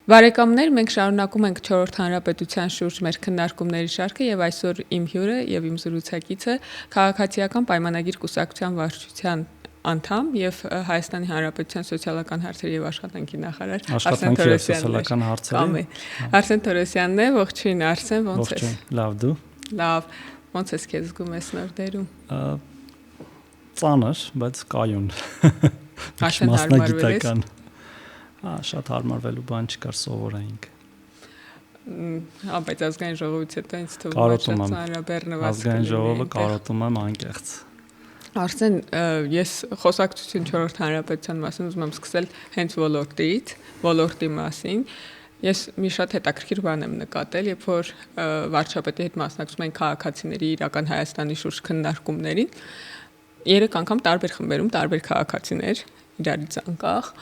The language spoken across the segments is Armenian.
Բարեկամներ, մենք շարունակում ենք 4-րդ հանրապետության շուրջ մեր քննարկումների շարքը եւ այսօր իմ հյուրը եւ իմ զրուցակիցը քաղաքացիական պայմանագիր կուսակցության վարչության անդամ եւ Հայաստանի Հանրապետության սոցիալական հարցերի եւ աշխատանքի նախարար Արսեն Թորոսյանն է։ Արսեն Թորոսյանն է, ողջույն Արսեն, ոնց ես։ Լավ դու։ Լավ, ոնց ես քեզ զգում ես նոր դերում։ Ծանր, բայց կայուն։ Արսեն հարմարվել ես։ Շատ հարմարվելու բան չկար, սովորայինք։ Բայց ազգային ժողովից հետո ինձ թվում է շատ ծանրաբեռնված։ Ազգային ժողովը կարոտում եմ անկեղծ։ Արսեն, ես խոսակցություն 4-րդ հանրապետության մասին ուզում եմ սկսել հենց ոլորտի մասին։ Ես մի շատ հետաքրքիր բան եմ նկատել, երբ որ վարչապետի հետ մասնակցում են քաղաքացիների իրական Հայաստանի շուրջ քննարկումներին, 3 անգամ տարբեր խմբերում տարբեր քաղաքացիներ իրարից անկախ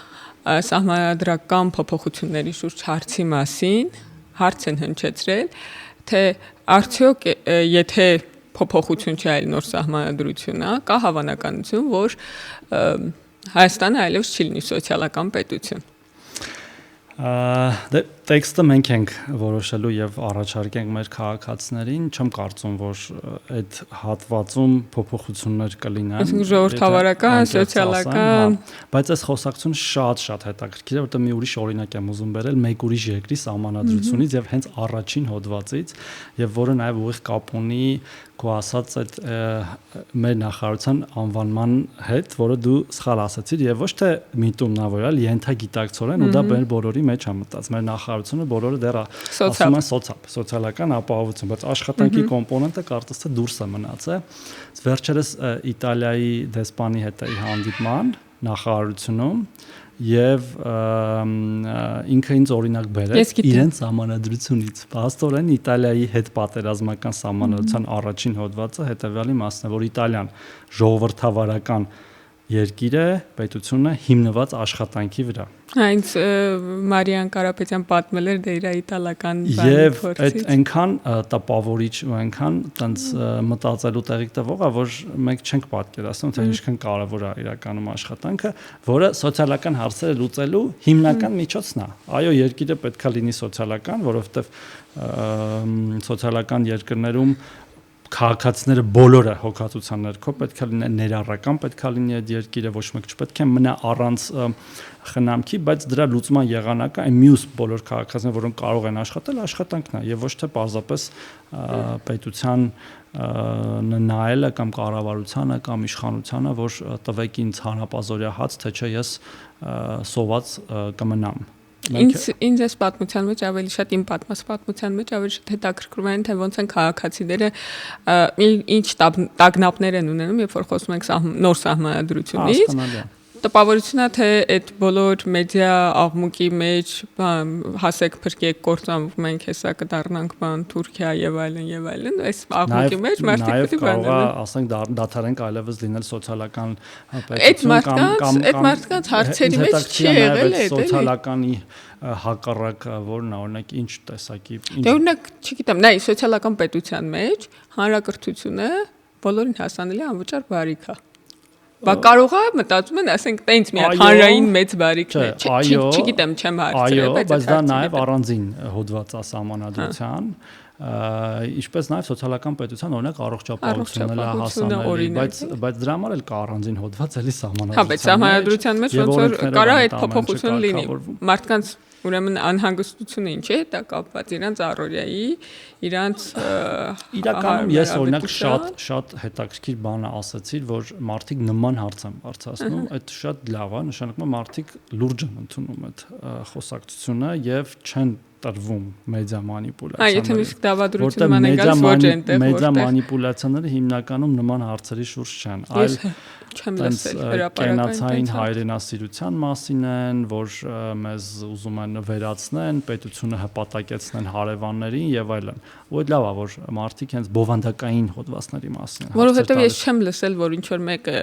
սահմանադրական փոփոխությունների շուրջ հարցի մասին հարց են հնչեցրել, թե արդյոք եթե փոփոխություն չի այլ նոր սահմանադրություն է, կա հավանականություն, որ Հայաստանը այլևս չի լինի սոցիալական պետություն։ Տեքստը մենք ենք որոշելու եւ առաջարկենք մեր քաղաքացիներին, չեմ կարծում, որ այդ հատվածում փոփոխություններ կլինեն։ Այսինքն ժողովրդավարական, սոցիալական, բայց այս խոսակցությունը շատ հետաքրքիր է, որտեղ մի ուրիշ օրինակ եմ ուզում բերել մեկ ուրիշ երկրի սահմանադրությունից եւ հենց առաջին հոդվածից, եւ որը նաեւ ուղիղ կապ ունի քո ասած այդ մեր նախարարության անվանման հետ, որը դու սխալ ասացիր եւ ոչ թե միտումնավորել, ենթագիտակցորեն ու դա մեր բոլորի մեջ է մտած։ Մեր նախարարությունը բոլորը դեռ ասում են սոցիալական ապահովություն, բայց աշխատանքի կոմպոնենտը կարծես թե դուրս է մնացել։ Վերջերս Իտալիայի դեսպանի հետ էի հանդիպման նախարարությունում եւ ինքը ինձ օրինակ բերեց իրենց սահմանադրությունից։ Փաստորեն Իտալիայի հետ պատերազմական սահմանադրության առաջին հոդվածը հետեւյալի մասն է, որ Իտալիան ժողովրդավարական երկիր է, պետությունը հիմնված աշխատանքի վրա։ Այնց Մարիան Կարապետյան պատմել էր դե իր իտալական բանի եւ փորձից։ Այդ այնքան տպավորիչ ու այնքան տենց մտածելու տեղիք տվող է, որ մենք չենք պատկերացնում, թե ինչքան կարեւոր է իրականում աշխատանքը, որը սոցիալական հարցերը լուծելու հիմնական միջոցն է։ Այո, երկիրը պետքա լինի սոցիալական, որովհետեւ սոցիալական երկրներում քաղաքացիները բոլորը հոգացության ներքո պետք է լինեն ներառական, պետք է լինի այդ երկիրը, ոչ մեկ չպետք է մնա առանց խնամքի, բայց դրա լուծման եղանակը այն մյուս բոլոր քաղաքացիները, որոնք կարող են աշխատել, աշխատանքն է եւ ոչ թե պարզապես պետության նայելը կամ կառավարությանը կամ իշխանությանը, որ տվեք ինձ հանապազորյա հաց, թե չէ ես սոված կմնամ։ Ինձ այս պատմության մեջ ավելի շատ իմ պատմած պատմության մեջ ավելի շատ հետաքրքրում են, թե ոնց են քաղաքացիները ինչ տագնապներ են ունենում, երբ որ խոսում ենք նոր սահմանադրությունից։ Տպավորությունն է, թե այդ բոլոր մեդիա աղմուկի մեջ հասեք փրկեք կործանվում ենք, հեսա կդառնանք բան Թուրքիա եւ այլն, այս աղմուկի մեջ մարդիկ կարող է, ասենք, դադարենք այլևս լինել սոցիալական պետություն այդ մարդկանց հարցերի մեջ չի եղել այդ սոցիալականի հակառակ որն է, օրինակ ինչ տեսակի։ Դե օրինակ, չգիտեմ, նայ սոցիալական պետության մեջ հանրակրթությունը բոլորին հասանելի անվճար բարիք է։ Բա կարող է մտածում են, ասենք, տենց մի հատ հանրային մեծ բարիք է, չգիտեմ, չեմ հարցրել, բայց դա նաև առանձին հոդված է սահմանադրության, ինչպես նաև սոցիալական պետության օրինակ առողջապահությունն է հասանելի, բայց դրա համար էլ կա առանձին հոդված էլի սահմանադրության։ Հա, բայց սահմանադրության մեջ ոնց որ կարա այդ փոփոխություն լինի, մարդկանց ուրեմն անհանգստությունը ինչ է դա կապված իրանց առօրյայի, իրանց իրականում ես օրինակ շատ հետաքրքիր բան ասացիր, որ մարդիկ նման հարց են բարձրացնում, այդ շատ լավ է, նշանակում է մարդիկ լուրջ են ընդունում այդ խոսակցությունը եւ չեն տրվում մեդիա մանիպուլյացիաների։ Եթե իսկ դավադրությունում են գալիս ոչ այնտեղ, մեդիա մանիպուլյացիաները հիմնականում նման հարցերի շուրջ չեն, այլ չեմ լսել հրապարակային հայրենասիրության մասին են, որ մեզ ուզում են վերացնեն, պետությունը հպատակեցնեն հարևաններին եւ այլն։ Ու այդ լավ է, որ մարդիկ հենց բովանդակային հոդվածների մասին են։ Որովհետեւ ես չեմ լսել, որ ինչ որ մեկը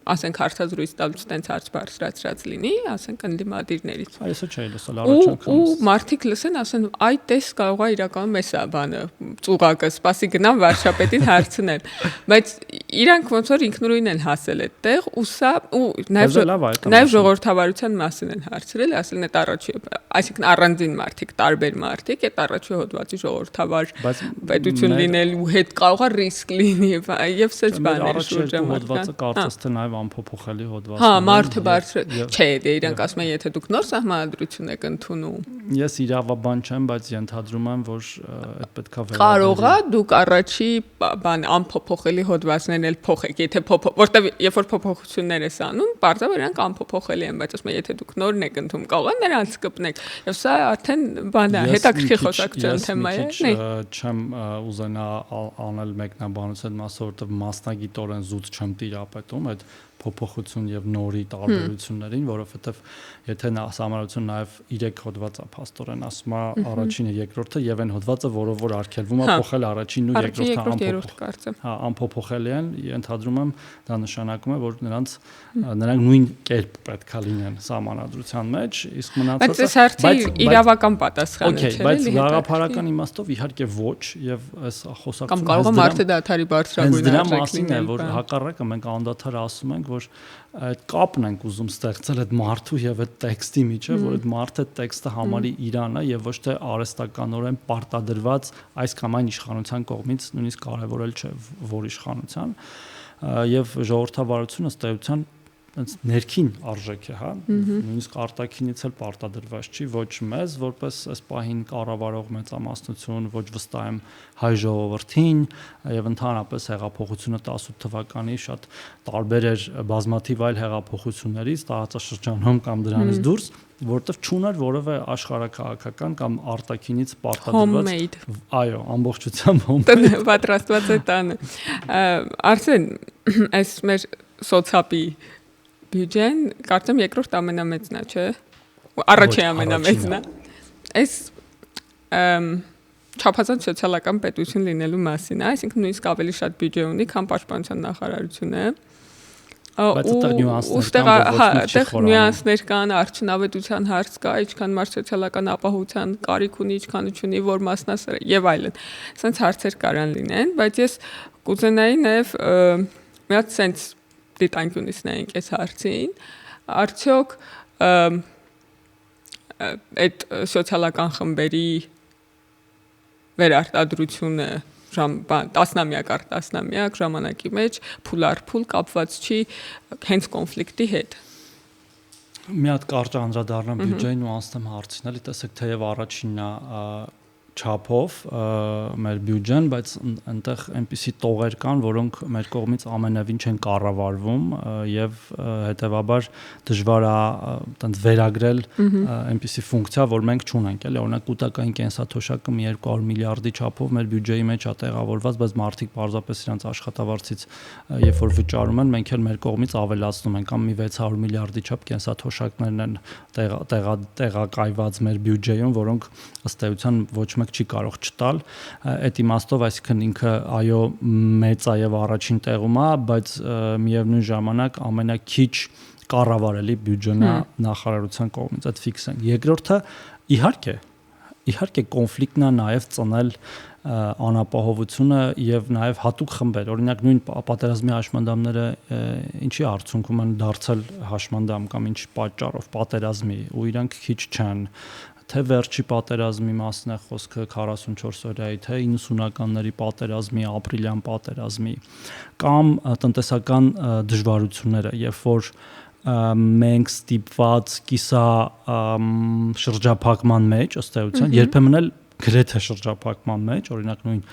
ասենք հարցազրույց տալուց տենց հարց բարձրացրած լինի, ասենք ընդդիմադիրներից։ Այսը չէ լսել առաջարկը։ Ու մարդիկ լսեն, ասեն, այ տես կարող է իրականում էսա բանը, ծուղակը, սպասի գնամ վարչապետին հարցնել։ Բայց իրանք ոնց որ ինքնուրույն են հասել այդտեղ, ու սա ու նաև ժողովրդավարության մասին են հարցրել, ասել են այդ առաջի, այսինքն առանձին մարդիկ, տարբեր մարդիկ, այդ առաջի հոդվածի ժողովրդավար պետություն լինելու հետ կարող է ռիսկ լինի եւ սեծ բաներ շուրջը հոդվածը կարծես թե նաև անփոփոխելի հոդված է։ Հա, մարդը բարձր չէ, դե իրանք ասում են, եթե դուք նոր սահմանադրություն եք ընդունում։ Ես իրավաբան չեմ, բայց ենթադրում եմ, որ այդ պետքա վերաբերվի։ Կարող է դուք առաջի բան անփոփոխելի հոդվածներն էլ փոխեք, եթե որտեվ երբ որ փոփոխություններ ես անում, բարձր իրանք անփոփոխելի են, բայց ասում եմ, եթե դուք նորն եք ընդունում, կարող է նրանց կպնեք։ Եվ սա արդեն բան է, հետաքրքիր խոսակցության թեմա է։ Չեմ ուզենա անել մեկնաբանության մասը, որտեղ մասնագիտորեն զուտ չեմ տիրապետում այդ փոփոխություն եւ նորի տարբերություններին, որովհետեւ եթե սահմանադրությունը նաեւ 3 հոդված է փաստորեն ասում է առաջինը, երկրորդը եւ այն հոդվածը, որով որ արգելվում է փոխել առաջինն ու երկրորդը անփոփոխելի են, ընդհանրում եմ դա նշանակում է, որ նրանք նույն կերպ պետքա լինեն սահմանադրության մեջ, իսկ մնացածը բայց հարցի իրավական պատասխանը չէ, բայց գաղափարական իմաստով իհարկե ոչ եւ այս խոսակցությունը կամ կարող է մարդը դաթարի բարձրագույն արժեք լինել, որ հակառակը մենք անդադար ասում ենք, որ այդ կապն ենք ուզում ստեղծել այդ մարդու եւ այդ տեքստի միջեւ, որ այդ մարդը տեքստը համարի իրանը եւ ոչ թե արհեստականորեն պարտադրված այս կամ այն իշխանության կողմից, նույնիսկ կարեւորել չէ որ իշխանության եւ ժողովրդավարությունը ըստ էության ներքին արժեք է, հա, նույնիսկ արտաքինից էլ պարտադրված չի, ոչ մեզ որպես այս պահին կառավարող մեծամասնություն, ոչ վստահ եմ հայ ժողովրդին եւ ընդհանրապես հեղափոխությունը 18 թվականի շատ տարբեր էր բազմաթիվ այլ հեղափոխություններից տարածաշրջանում կամ դրանից դուրս, որտեղ չուներ որևէ աշխարհակաղակական կամ արտաքինից պարտադրված, այո, ամբողջությամբ պատրաստված է տանը։ Արսեն, այս մեր սոցիալի բյուջեն, կարծեմ երկրորդ ամենամեծն է, չէ՞։ Առաջին ամենամեծն է։ Այս չափազանց սոցիալական պետություն լինելու մասին է, այսինքն նույնիսկ ավելի շատ բյուջե ունի, քան պաշտպանության նախարարությունը։ Բայց այդտեղ նյուանսներ կան, արդյունավետության հարց կա, ինչքան մարդ սոցիալական ապահովության կարիք ունի, ինչքան չունի, որ մասնասեր է եւ այլն։ Սենց հարցեր կարան լինեն, բայց ես կուզենայի նաեւ մի հատ սենց դիտանկյունից նայենք այս հարցին, արդյոք այդ սոցիալական խմբերի վերարտադրությունը տասնամյակ առ տասնամյակ ժամանակի մեջ փուլ առ փուլ կապված չի հենց կոնֆլիկտի հետ։ Մի հատ կարճ անդրադառնամ բյուջեին ու անցնեմ հարցին, էլի տեսեք թեև առաջինն է չափով մեր բյուջեն, բայց այնտեղ այնպիսի տողեր կան, որոնք մեր կողմից ամենևին չեն կառավարվում եւ հետեւաբար դժվար է այտենց վերագրել այնպիսի ֆունկցիա, որ մենք չունենք, էլի օրինակ կൂട്ടակային կենսաթոշակը մի 200 միլիարդի չափով մեր բյուջեի մեջ է տեղավորված, բայց մարդիկ պարզապես իրենց աշխատավարձից երբ որ վճարում են, մենք էլ մեր կողմից ավելացնում ենք, կամ մի 600 միլիարդի չափ կենսաթոշակներն են տեղակայված մեր բյուջեում, որոնք ըստ էության ոչ մեկ չի կարող չտալ, այդ իմաստով, այսինքն ինքը այո մեծ է եւ առաջին տեղում է, բայց միևնույն ժամանակ ամենակիչ կառավարելի բյուջեն է նախարարության կողմից, այդ ֆիքս են։ Երկրորդը իհարկե կոնֆլիկտն է նաեւ ծնել անապահովությունը եւ նաեւ հատուկ խմբեր, օրինակ նույն պատերազմի հաշմանդամները ինչի արդյունքում են դարձել հաշմանդամ կամ ինչ պատճառով պատերազմի ու իրանք քիչ չեն, թե վերջի պատերազմի մասն է խոսքը 44 օրյայի, թե 90-ականների պատերազմի, ապրիլյան պատերազմի կամ տնտեսական դժվարությունները, երբ որ մենք ստիպված կիսա շրջափակման մեջ, ըստ էության, երբեմն էլ գրեթե շրջափակման մեջ, օրինակ նույն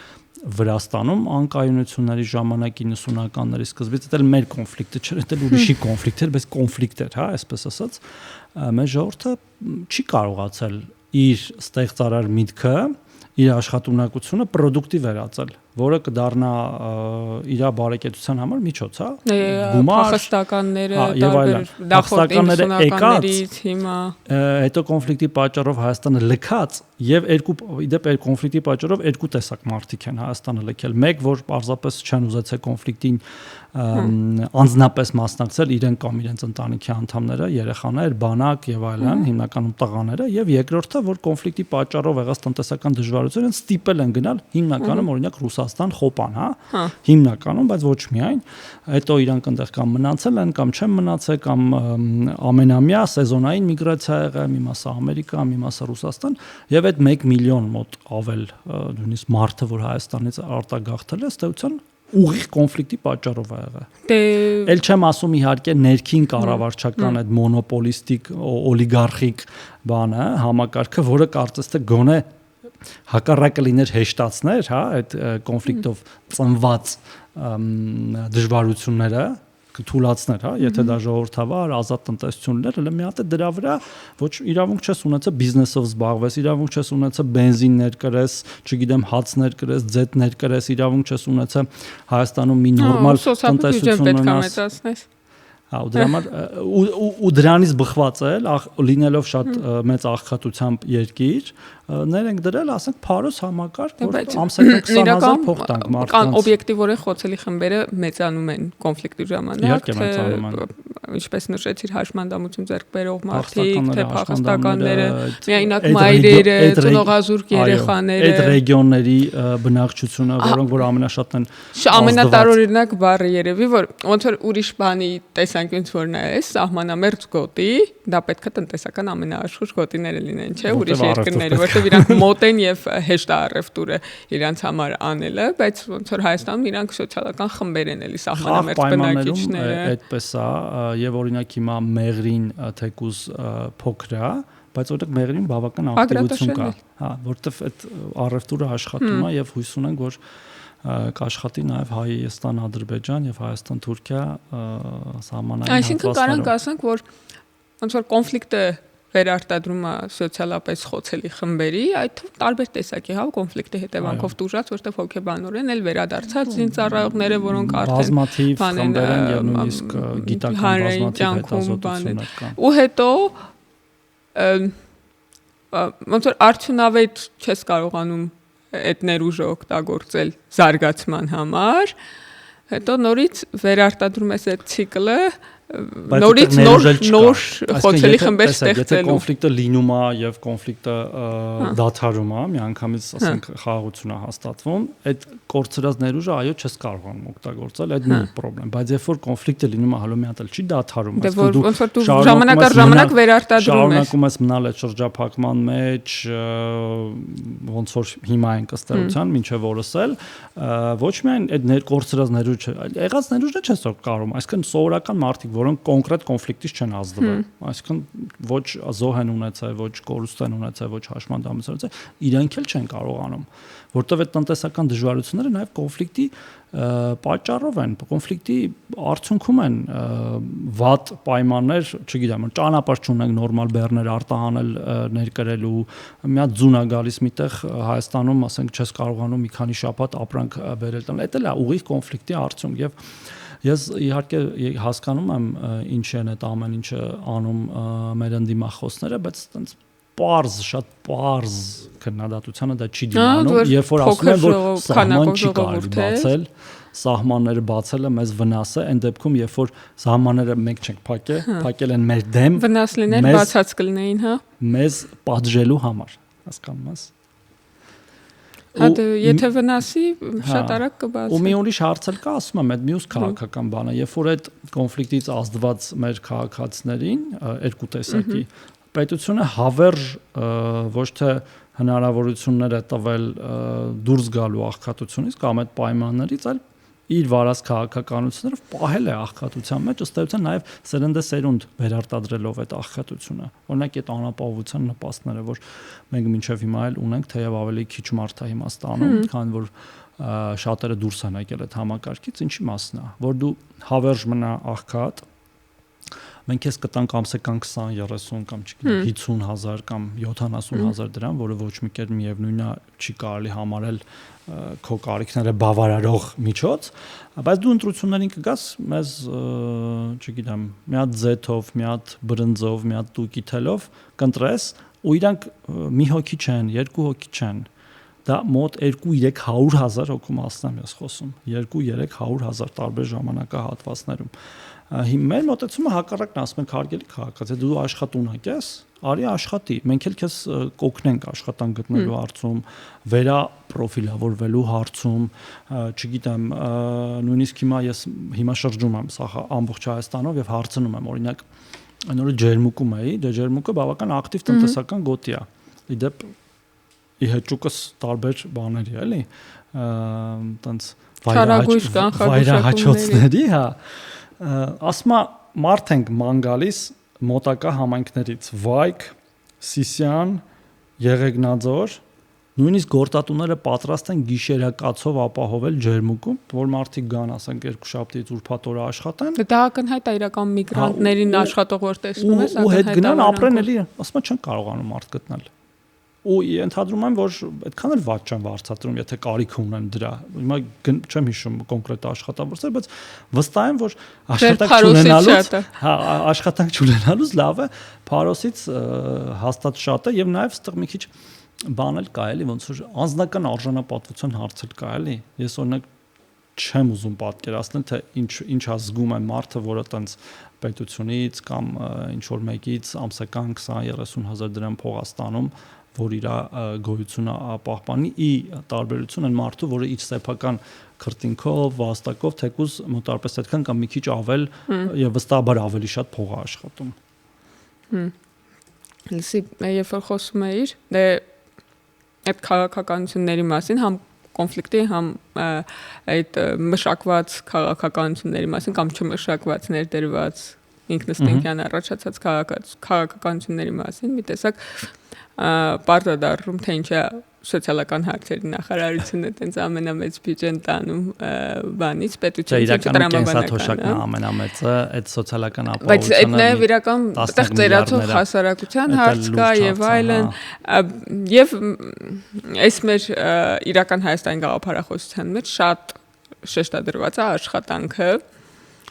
Վրաստանում անկայունությունների ժամանակ 90-ականների սկզբից դա մեր կոնֆլիկտը չէր, դա ուրիշի կոնֆլիկտ էր, բայց կոնֆլիկտ էր, հա, այսպես ասած, մեր ժողովուրդը չի կարողացել իր ստեղծարար միտքը, իր աշխատունակությունը պրոդուկտի վերածել, որը կդառնա իր բարեկեցության համար միջոց, հա։ Փախստականները, տարբեր նախորդ 90-ականներից հիմա հետո կոնֆլիկտի պատճառով Հայաստանը լքած եւ իդեպ այդ կոնֆլիկտի պատճառով երկու տեսակ մարդիկ են Հայաստանը լքել։ Մեկ, որ պարզապես չեն ուզեցել կոնֆլիկտին անձնապես մասնակցել իրեն կամ իրենց ընտանիքի անդամները, երեխաներ, բանակ եւ այլն, հիմնականում տղաները, եւ երկրորդը, որ կոնֆլիկտի պատճառով եղած տնտեսական դժվարություններ ստիպել են գնալ հիմնականում օրինակ Ռուսաստան, Խոպան, հա, հիմնականում, բայց ոչ միայն, հետո իրանք այնտեղ կամ մնացել են, կամ չեն մնացել, կամ ամենամյա սեզոնային միգրացիա եղել, մի մասը Ամերիկա, մի մասը Ռուսաստան, եւ այդ 1 միլիոն մոտ ավել նույնիսկ մարդը, որ Հայաստանից արտագաղթել է, ըստեյության ուղիղ կոնֆլիկտի պատճառով ա եղել։ Էլ չեմ ասում իհարկե ներքին կառավարչական այդ մոնոպոլիստիկ օլիգարխիկ բանը, համակարգը, որը կարծես թե գոնե հակառակը լիներ հեշտացներ, հա, այդ կոնֆլիկտով ծնված դժվարությունները թույլաtsներ, հա, եթե դա ժողովրդավար, ազատ տնտեսություն ուներ, հələ մի հատ է դրա վրա ոչ իրավունք չես ունեցել բիզնեսով զբաղվես, իրավունք չես ունեցել բենզիններ կրես, չգիտեմ, հացներ կրես, ձետներ կրես, իրավունք չես ունեցել Հայաստանում մի նորմալ տնտեսություն ունենաս։ Հա, ու դրա համար ու դրանից բխված էլ լինելով շատ մեծ աղքատությամբ երկիր, ներենք դրել, ասենք, փարոս համակարգ, որ ամսական 20000 փող տանք մարդկանց։ Կան օբյեկտիվորեն խոցելի խմբերը մեծանում են կոնֆլիկտի ժամանակ, ինչպես նշեցիր, հաշմանդամություն ձեռք բերող մարդիկ, թե փախստականները, միայնակ մայրերը, ծնողազուրկ երեխաները, այդ ռեգիոնների բնակչությունը, որոնք որ ամենաշատն են ամենատարօրինակ բառը երևի, որ ոնց որ ուրիշ բանի տեսանկյունից որ նայես, սահմանամերձ գոտի, դա պետք է տնտեսական ամենաաշխույժ գոտիները լինեն, չէ՞, ուրիշ երկրների, որտեղ իրանք մոտ են եւ հեշտ է առևտուրը իրանց համար անելը, բայց ոնց որ Հայաստանում իրանք սոցիալական խմբեր են էլի սահմանամերձ բնակիչները։ Այդպես է, եւ օրինակ հիմա Մեղրին թեկուզ փոքր է, բայց որտեղ Մեղրին բավական ակտիվություն կա, հա, որտեղ այդ առևտուրը աշխատում է եւ հույս ունենք, որ կաշխատի նաև Հայաստան, Ադրբեջան եւ Հայաստան-Թուրքիա սահմանային հատվածներով։ Այսինքն կարանք ասենք, որ ոնց որ կոնֆլիկտը վերարտադրում է սոցիալապես խոցելի խմբերի, այդ տարբեր տեսակի, հա, կոնֆլիկտի հետևանքով տուժած, որտեղ հոգեբանորեն էլ վերադարձած զինծառայողները, որոնք արդեն բազմաթիվ խմբեր են եւ նույնիսկ գիտական բազմաթիվ հետազոտություններ կան։ Ու հետո ոնց որ արդյունավետ չես կարողանում այդ ներուժը օգտագործել զարգացման համար, հետո նորից վերարտադրում ես այդ ցիկլը, նորից նոր խոցելի խմբեր ստեղծելու։ Եթե կոնֆլիկտը լինում է եւ կոնֆլիկտը դադարում է, միանգամից ասենք խաղաղություն է հաստատվում, այդ կորցրած ներուժը այո չես կարողանում օգտագործել, այդ նույն խնդրեմ, բայց երբ որ կոնֆլիկտը լինում է հալու մի հատ էլ չի դադարում, ոնց որ դու ժամանակ առ ժամանակ վերարտադրում ես, շարունակում ես մնալ այդ շրջափակման մեջ, ոնց որ հիմա ենք ըստեղության, մինչև օրս էլ, ոչ միայն այդ կորցրած ներուժը, այլ եղած ներուժը չես կարող, այսինքն սովորական մարդիկ, որոնք կոնկրետ կոնֆլիկտից չեն ազդվել, այսինքն ոչ զոհ են ունեցել, ոչ կորուստ են ունեցել, ոչ հաշմանդամություն ունեցել, իրանք էլ չեն կարողանում, որտեղ այդ տնտեսական դժվարությունները նաև կոնֆլիկտի պատճառով են, կոնֆլիկտի արդյունքում են վատ պայմաններ, չգիտեմ, ճանապարհ չունենք նորմալ բեռներ արտահանել ներկրելու, մի հատ ձուն է գալիս միտեղ Հայաստանում, ասենք, չես կարողանում մի քանի շաբաթ ապրանք բերել տան, դա էլ է ուղիղ կոնֆլիկտի արդյունք եւ ես իհարկե հասկանում եմ ինչ են այդ ամեն ինչը անում մեր ընդդիմախոսները, բայց այտենց պարզ, շատ պարզ քննադատությանը դա չի դիմանում, երբ որ ասում են, որ սահման չի կարելի բացել, սահմանները բացելը մեզ վնաս է, այն դեպքում, երբ որ սահմանները մենք չենք փակել են մեր դեմ, վնաս լիներ, բացած կլինեին, հա, մեզ պատժելու համար, հասկանում ես։ Հա եթե վնասի շատ արագ կբացի։ Ու մի ուրիշ հարց էլ կա, ասում եմ, այդ մյուս քաղաքական բանը, երբ որ այդ կոնֆլիկտից ազդված մեր քաղաքացիներին երկու տեսակի պետությունը հավերժ ոչ թե հնարավորություններ է տվել դուրս գալու աղքատությունից կամ այդ պայմաններից, այլ իր վարած քաղաքականություններով պահել է աղքատության մեջ, ըստ էության նաև սերնդեսերունդ վերարտադրելով այդ աղքատությունը։ Օրինակ այդ անապահովության նպաստները, որ մենք մինչև հիմա էլ ունենք, թեև ավելի քիչ մարդ է հիմա ստանում, քանի որ շատերը դուրս են եկել այդ համակարգից, ինչի մասն է, որ դու հավերժ մնա աղքատ, մենք էս կտանք ամսական 20-30 կամ չգիտեմ 50,000 կամ 70,000 դրամ, որը ոչ մի կերպ միևնույնն է չի կարելի համարել քո կարիքները բավարարող միջոց, բայց դու ընտրություններին կգաս մեզ, չգիտեմ, մի հատ ձեթով, մի հատ բրնձով, մի հատ տուկի թելով կընտրես, ու իրանք մի հոգի չեն, երկու հոգի չեն, դա մոտ 2-300,000 հոգու մասն եմ ես խոսում, 2-300,000 տարբեր ժամանակահատվածներում։ Մեր մոտեցումը հակառակն ասում ենք հարգելի քաղաքացի, դու աշխատուն ես, արի աշխատի, մենք էլ քեզ կօգնենք աշխատանք գտնելու հարցում, վերապրոֆիլավորվելու հարցում, չգիտեմ, նույնիսկ հիմա շրջում եմ սա ամբողջ Հայաստանով եւ հարցնում եմ, օրինակ, այն օրը ջերմուկում էի, դե ջերմուկը բավական ակտիվ տնտեսական գոտի է։ Իդեպ իհեճուկս տարբեր բաների էլի, տենց վայրահաճոցների, հա, ասма մարդ ենք ման գալիս մոտակա համայնքներից Վայք, Սիսիան, Եղեգնաձոր, նույնիսկ գործատուները պատրաստ են գիշերակացով ապահովել ջերմուկում, որ մարդիկ գան, ասենք, երկուշաբթիից ուրբաթ օրը աշխատեն։ Դա ակնհայտ է իրական միգրանտներին աշխատող որ տեսնում ես, ու հետ գնան ապրեն էլի, ասма չեն կարողանում մարդ գտնել։ Ու ենթադրում եմ, որ այդքան էլ վատ չեն վարձատրում, եթե կարիք ունեն դրա։ Հիմա չեմ հիշում կոնկրետ աշխատավորներ, բայց վստահ եմ, որ աշխատանք չունենալուց լավ է փարոսից հաստատ շատ է եւ նաեւ ստեղ մի քիչ բան էլ կա էլի, ոնց որ անձնական արժանապատվության հարց էլ կա էլի։ Ես օրինակ չեմ ուզում պատկերացնել, թե ինչ ազգում է մարդը, որը տենց պետությունից կամ ինչ որ մեկից ամսական 20-30,000 դրամ փող է ստանում, որ իր գոյությունը պահպանի ի տարբերություն այն մարդու, որը իր սեփական քրտինքով, վաստակով թեկուզ մոտարպես այդքան կամ մի քիչ ավել եւ վստահաբար ավելի շատ փող է աշխատում։ Լսի, երբ որ խոսում էիր, դե այդ քաղաքականությունների մասին համ կոնֆլիկտի, համ այդ մշակված քաղաքականությունների մասին կամ չմշակված ներդրված ինքնըստինքյան առաջացած քաղաքականությունների մասին մի տեսակ պարտադառնում թե ինչա սոցիալական հարցերի նախարարությունը տենց ամենամեծ բյուջեն տանում բանից պետությունից տրամաբանական ամենամեծը այդ սոցիալական ապահովությունը բայց այդ նաև իրական այդտեղ ծերացող հասարակության հարց կա եւ այլն եւ այս մեր իրական Հայաստանի գաղափարախոսության մեջ շատ շեշտադրված է աշխատանքը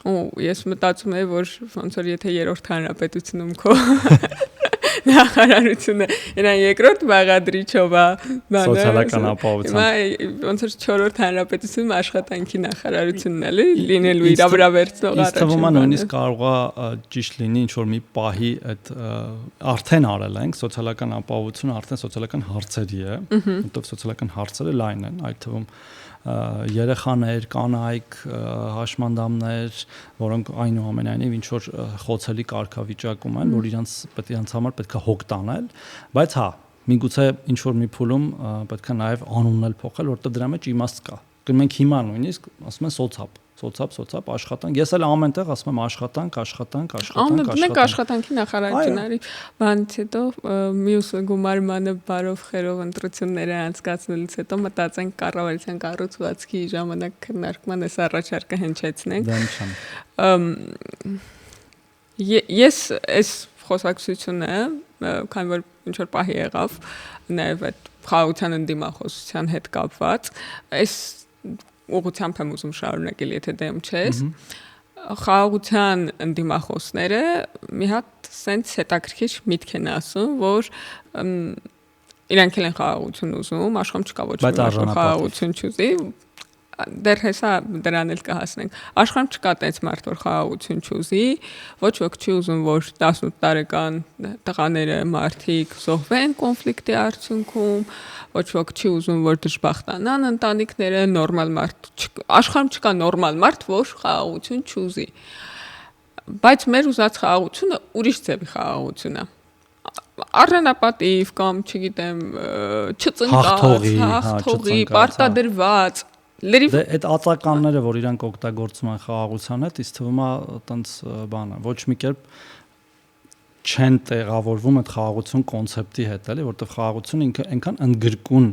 ու ես մտածում եմ որ ոնց որ եթե երրորդ հանրապետությունում քո նախարարությունը իրան երկրորդ բաղադրիչով է սոցիալական ապահովության հիմա ոնց որ չորրորդ հանրապետությունում աշխատանքի նախարարությունն է լինելու իր վրա վերցնող առաջին թվում է նույնիսկ կարող է ճիշտ լինի ինչ որ մի պահի այդ արդեն արել ենք սոցիալական ապահովությունը արդեն սոցիալական հարցերի է որտեղ սոցիալական հարցերը լայն են այդ թվում երեխաներ, կանայք, հաշմանդամներ, որոնք այնուամենայնիվ ինչ որ խոցելի կարգավիճակում են, որ իրենց համար պետք է հոգ տանել, բայց հա, միգուցե ինչ որ մի փուլում պետք է նաև անունն էլ փոխել, որտեղ դրա մեջ իմաստ կա։ Մենք հիմա նույնիսկ ասում են սոցիալ աշխատանք։ Ես էլ ամեն տեղ ասում եմ աշխատանք։ Մենք աշխատանքի նախարարությունների բանից հետո մյուս գումարմանը բարով խերով ընտրությունները անցկացնելուց հետո մտածենք կառավարության կառուցվածքի ժամանակ քննարկման այս առաջարկը հնչեցնենք։ Ես այս խոսակցությունը, քանի որ ինչ որ պահի եղավ, նաև այդ խաղաղության ընդդիմախոսության հետ կապված, այս ուղղությամբ եմ ուզում շարունակել, եթե դեմ չես, խաղաղության ընդդիմախոսները մի հատ սենց հետաքրքիր միտք են ասում, որ իրանք են խաղաղություն ուզում, աշխարհում չկա ոչ մի խաղաղություն չուզի, դեռ հեսա դրան էլ կհասնենք։ Աշխարհում չկա տենց մարդ որ խաղաղություն չուզի, ոչ ոք չի ուզում որ 18 տարեկան տղաները մարդիկ զոհվեն կոնֆլիկտի արդյունքում, ոչ ոք չի ուզում որ դժբախտանան ընտանիքները, նորմալ մարդ աշխարհում չկա նորմալ մարդ որ խաղաղություն չուզի։ Բայց մեր ուզած խաղաղությունը ուրիշ ձևի խաղաղություն է։ Առանապատիվ կամ չգիտեմ չծնկած, հաղթողի, պարտադրված Դե այդ ածականները, որ իրանք օգտագործում են խաղաղության հետ, ինձ թվում է տենց բան է, ոչ մի կերպ չեն տեղավորվում այդ խաղաղություն կոնցեպտի հետ, էլի, որտեղ խաղաղությունը ինքը այնքան ընդգրկուն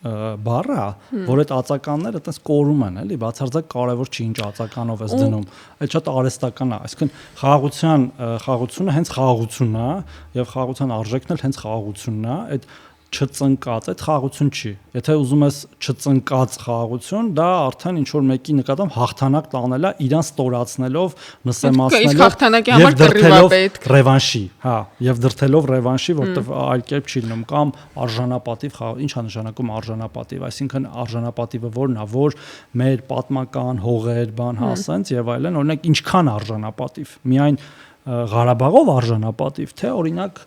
բառը, որ այդ ածականները այտենց կորում են, էլի, բացարձակ կարևոր չի ինչ ածականով ես դնում։ Այդ շատ արհեստական է, այսինքն խաղաղությունը հենց խաղաղությունն է, եւ խաղաղության արժեքն էլ հենց խաղաղությունն է, այդ չծնկած, այդ խաղաղություն չի։ Եթե ուզում ես չծնկած խաղաղություն, դա արդեն ինչ որ մեկի նկատմամբ հաղթանակ տանել է, իրան ստորացնելով, նսեմացնելով եւ դրթելով ռևանշի, հա, եւ դրթելով ռևանշի, որտեվ այլ կերպ չի լինում, կամ արժանապատիվ, ինչ է նշանակում արժանապատիվ, այսինքն արժանապատիվը որն է, որ մեր պատմական հողեր, բան հասենց եւ այլն, օրինակ ինչքան արժանապատիվ, միայն Ղարաբաղով արժանապատիվ, թե օրինակ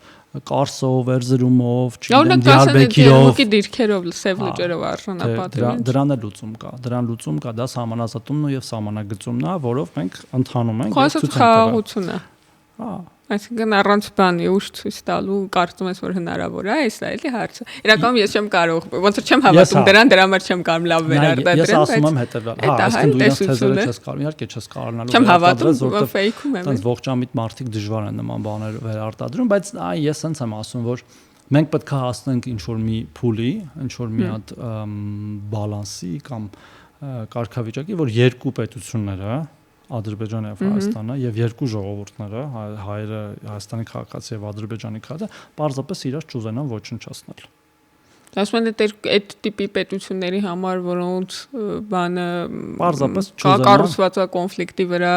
Կարսով, Էրզրումով, չգիտեմ, Դիարբեկիրով, դիրքերով, սև լճերով արժանապատիվ։ Դրան էլ լուծում կա, դա սահմանազատումն ու եւ սահմանագծումն է, որով մենք ընթանում ենք եւ ցույց խաղաղություն է։ Հա։ Այսինքն առանց բանի ուշ ցույց տալու կարծում ես որ հնարավոր է, այս է էլի հարցը։ Իրականում ես չեմ կարող, ոնց որ չեմ հավատում դրան, դրա համար չեմ կարող լավ վերարտադրել, բայց ես ասում եմ հետեւյալ, հա, այսինքն դու իրաց թեզերը չես կարող, իհարկե չես կարողանալու։ Չեմ հավատում, ֆեյքում եմ։ Այդպես ողջամիտ մարդիկ դժվար են նման բաներ վերարտադրում, բայց ես հենց եմ ասում, որ մենք պետք է հասնենք ինչ որ մի փուլի, ինչ որ մի հատ բալանսի կամ կարգավիճակի, որ երկու պետությունները Ադրբեջանը եւ Հայաստանը եւ երկու ժողովուրդները, հայերը, Հայաստանի քաղաքացի եւ Ադրբեջանի քաղաքացի, պարզապես իրար չուզենան ոչնչացնել։ Ասում են այդ տիպի պետությունների համար, որոնց բանը պարզապես չուզենան կառուցված է կոնֆլիկտի վրա,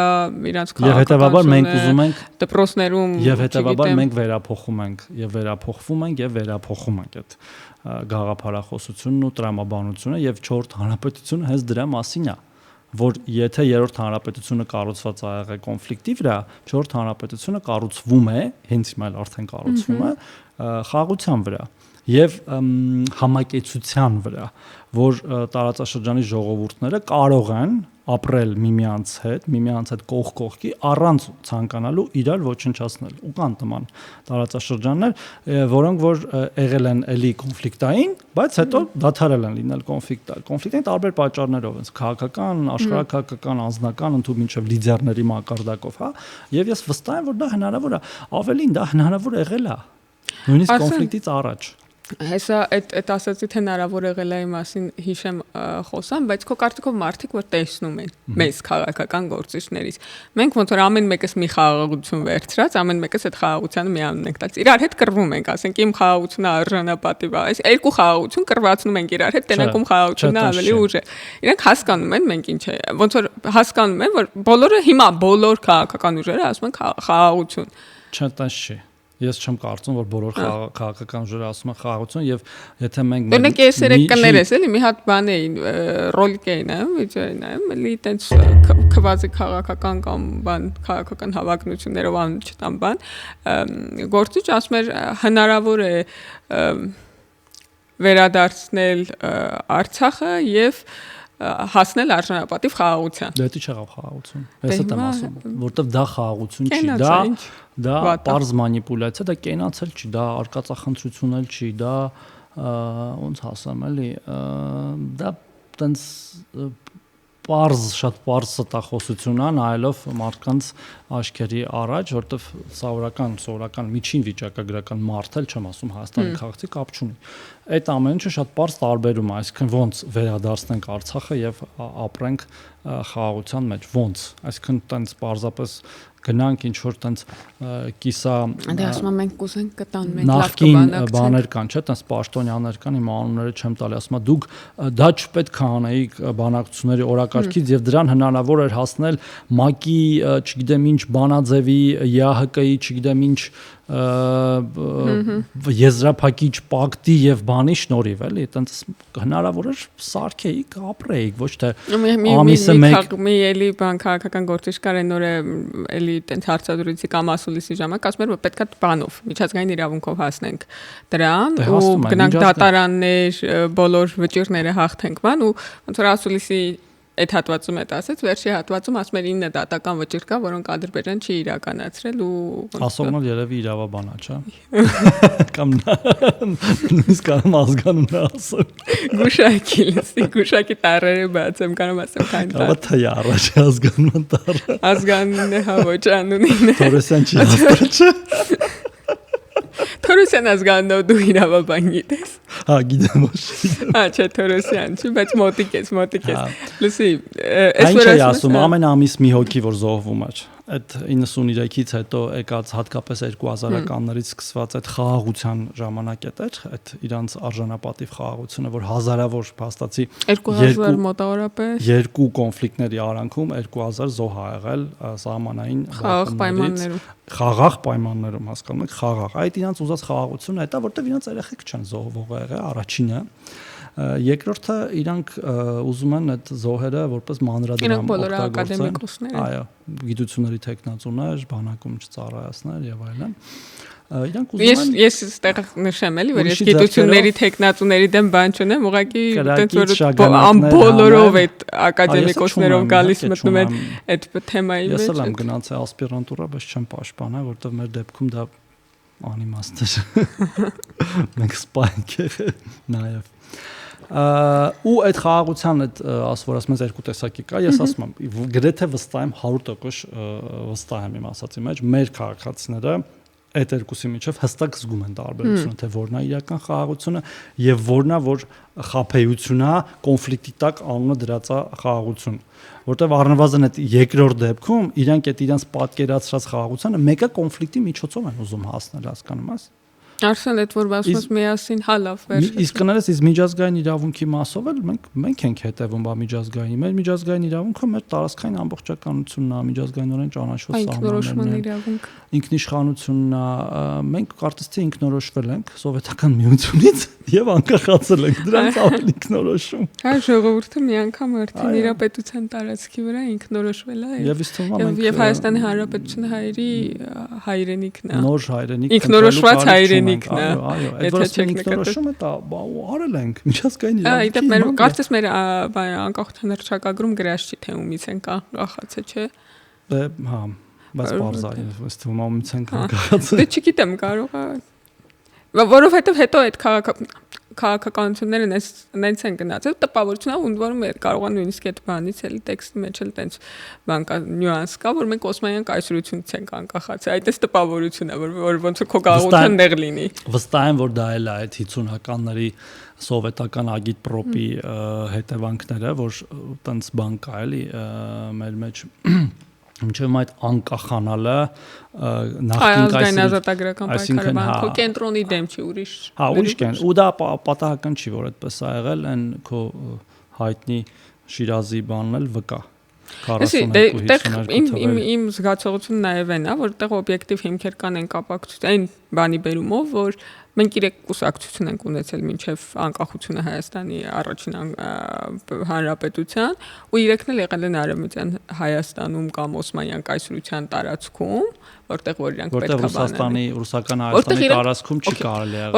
իրանց քաղաքականությունը, դպրոցներում եւ հետեւաբար մենք վերափոխում ենք եւ վերափոխվում ենք եւ վերափոխում ենք այդ գաղափարախոսությունն ու տրամաբանությունը եւ 4-րդ հանրապետությունը հենց դրա մասին է, որ եթե երրորդ հանրապետությունը կառուցված է եղել կոնֆլիկտի վրա, 4-րդ հանրապետությունը կառուցվում է, հենց հիմա արդեն կառուցվում է խաղաղության վրա եւ համակեցության վրա, որ տարածաշրջանի ժողովուրդները կարող են ապրել միմյանց հետ կողք կողքի առանց ցանկանալու իրար ոչնչացնել։ Ու կան նման տարածաշրջաններ, որոնք որ եղել են էլի կոնֆլիկտային, բայց հետո դադարել են լինել կոնֆլիկտային տարբեր պատճառներով, հենց քաղաքական, աշխարհաքաղաքական, անձնական, ընդհանուր մինչև լիդերների մակարդակով, հա։ Եվ ես վստահ եմ, որ դա հնարավոր է, ավելին դա հնարավոր եղել է։ Նույնիսկ կոնֆլիկտից առաջ։ Հեսա այդ ասացիդ հնարավոր եղել է մասին հիշեմ խոսամ, բայց քո կարծիքով մարդիկ որ տեսնում են մեզ քաղաքական գործիչներից, մենք ոնց որ ամեն մեկս մի խաղաղություն վերցրած, ամեն մեկս այդ խաղաղությանը միանուն ենք տալիս, իրար հետ կռվում ենք, ասենք իմ խաղաղությունը արժանապատիվ է, այս երկու խաղաղություն կռվածնում ենք իրար հետ, տենակ ում խաղաղությունը ավելի ուժ է։ Իրանք հասկանում են մենք ինչ է, ոնց որ հասկանում են, որ բոլորը հիմա բոլոր քաղաքական ուժերը ասում են խաղաղություն։ Չի։ Ես չեմ կարծում, որ բոլոր քաղաքական ուժերը ասում են խաղաղություն եւ եթե մենք Դեռ ես երեք կներես էլի մի հատ բան էին ռոլիկ էին, վիդեոին եմ, էլի տենց քվազի քաղաքական կամ բան քաղաքական հավակնություններով անում չտան բան, գործիչ ասում էր հնարավոր է վերադարձնել Արցախը եւ հասնել արժանապատիվ խաղաղության։ Դա չեղավ խաղաղություն։ Ես եմ ասում, որովհետև դա խաղաղություն չի, դա պարզ մանիպուլյացիա, դա կենացել չի, դա արկածախնդրություն էլ չի, դա ոնց ասեմ, էլի, դա տենց շատ պարզ ստախոսություն է նայելով մարդկանց աչքերի առաջ, որովհետև սովորական միջին վիճակագրական մարդ էլ չեմ ասում Հայաստանի քաղաքացի կապ չունի։ Այդ ամենը շատ պարզ տարբերում է, այսինքն ոնց վերադարձնենք Արցախը եւ ապրենք խաղաղության մեջ, ոնց, այսինքն տենց պարզապես գնանք ինչ որ տենց կիսա Դե ասում եմ մենք կուզենք կտան մենք լավ կբանակցենք բաներ կան, չէ՞, տենց պաշտոնյաներ կան, իմ անունները չեմ տալի, ասում եմ դուք դա չպետք է անեիք բանակցությունների օրակարգից եւ դրան հնարավոր էր հասնել ՄԱԿ-ի, չգիտեմ ինչ բանաձևի, ԵԱՀԿ-ի, չգիտեմ ինչ եզրափակիչ պակտի եւ բանի շնորհիվ էլի այտենց հնարավոր էր սարքեիք ապրեիք ոչ թե ամիսը մեկ մի էլի բան քաղաքական գործիչ կար այն օրը էլի այտենց հարցադրույցի կամ ասուլիսի ժամանակ ասում էր որ պետքա բանով միջազգային իրավունքով հասնենք դրան ու գնանք դատարաններ բոլոր վճիռները հաղթենք բան ու ոնց որ ասուլիսի այդ հատվածում է ասած, վերջի հատվածում ասում էր 9 դատական վճիռ կա, որոնք Ադրբեջան չի իրականացրել ու ասողն էլ երևի իրավաբան է, չէ՞։ Կամ նույնիսկ կարամ ազգանունն ասեմ։ Գուշակի լսի, գուշակի տառերը բացեմ, կարամ ասեմ քան տառ։ Ահա թե առաջ ազգանուն տառը։ Ազգանունն է հա ոչ անունին։ Թորոսյան չի ասել, չէ՞։ Թորոսյան ազգանով դու իրավաբան գիտես։ Հա, գիտեմ ոչ։ Չէ, Թորոսյան չի, բայց մոտիկ ես։ Լսի, այս որ ասում ամեն ամիս մի հոգի որ զոհվում էր։ Այդ 93-ից հետո եկած հատկապես 2000-ականներից սկսված այդ խաղաղության ժամանակետ էր, այդ իրանց արժանապատիվ խաղաղությունը, որ հազարավոր փաստացի 2000 մոտավորապես երկու կոնֆլիկտների արանքում 2000 զոհ ա եղել սահմանային խաղաղ պայմաններում, հասկանում եք, խաղաղ։ Այդ իրանց ուզած խաղաղությունը հետա, որտեղ իրանց երեխեք չեն զոհվող եղել, առաջինը երկրորդը իրանք ուզում են այդ զոհերը որպես մանրադրամ օգտագործեն։ Այո, գիտությունների տեխնացուներ, բանակում չծառայացներ եւ այլն։ Իրանք ուզում են Ես այստեղ նշեմ էլի, որ ես գիտությունների տեխնացուների դեմ բան չունեմ, ուղղակի այդպես որ ամբողջորով այդ ակադեմիկոսներով գալիս մտնում են այդ թեմայի մեջ։ Ես էլ եմ գնացել ասպիրանտուրա, բայց չեմ պաշտպանել, որովհետեւ մեր դեպքում դա անիմաստ է։ Մենք սպայք նաեւ ու այդ խաղաղության այդ ասում ես երկու տեսակի կա, ես ասում եմ գրեթե վստահ եմ 100% վստահ եմ իմ ասածի մեջ, մեր քաղաքացիները այդ երկուսի միջև հստակ զգում են տարբերությունը, թե որն է իրական խաղաղությունը եւ որն է որ խափեությունն է, կոնֆլիկտի տակ անունը դրած է խաղաղություն, որտեղ առնվազն այդ երկրորդ դեպքում իրանք այդ իրանց պատկերացրած խաղաղությունը մեկը կոնֆլիկտի միջոցով են ուզում հասնել, հասկանում ես։ Արսեն այդ որ ասում ես միասին հալավ վերջ։ Իսկ կներես իսկ միջազգային իրավունքի մասով էլ մենք ենք հետևում բա միջազգային։ Մեր միջազգային իրավունքը մեր տարածքային ամբողջականությունն է, միջազգայինորեն ճանաչված սահմաններն են։ Ինքնիշխանությունն է, մենք կարծես թե ինքնորոշվել ենք սովետական միությունից եւ անկախացել ենք դրանց ավելի ինքնորոշում։ Հա ժողովուրդը մի անգամ արդեն իր պետության տարածքի վրա ինքնորոշվել է եւ Հայաստանի Հանրապետությունը հայրենիքն է։ Նոր հայրենիք ինքնորոշված հայրենիքն է։ Այո, այդ որ ինքնորոշումը դա արել ենք միջազգային իրավունքի։ Այդտեղ մեր կարծես մեր անկախության հռչակագրում գրած չի թե ումից են անկախացել, չէ։ Հա, բայց բարձր է, ըստ ումից են անկախացել։ Դե չգիտեմ, կարող է որովհետեւ հետո այդ քաղաքականությունները նենց են գնացել, տպավորությունն ու ընդորում է կարող է նույնիսկ այդ բանից էլի տեքստի մեջ էլ տենց բան կա, նյուանս կա, որ մենք Օսմանյան կայսրությունից ենք անկախացել, այդ էս տպավորությունն է, որ ոնց է քո գաղութան դեղ լինի։ Վստահ եմ, որ դա էլ է այդ 50-ականների սովետական ագիտպրոպի հետևանքները, որ տենց բան կա էլի մեր մեջ Ինչու՞ այդ անկախանալը նախքին կայսրության ազատագրական պայքարը քո կենտրոնի դեմ չի ուրիշ։ Հա, ուրիշ կեն։ Ու դա պատահական չի, որ այդպես ա եղել, այն քո հայտնի Շիրազի բանն էլ վկա։ Իմ զգացողությունն նաև այն է, որ այդտեղ օբյեկտիվ հիմքեր կան այն կապակցություն, այն բանի բերումով, որ մենք իրեք կուսակցություն ենք ունեցել մինչև անկախությունը Հայաստանի առաջին հանրապետության ու իրեքն էլ եղել են Արևմտյան Հայաստանում կամ Օսմանյան կայսրության տարածքում, որտեղ որ իրանք պետք է բանան։ Ռուսական Հայաստանի տարածքում չի կարելի եղել։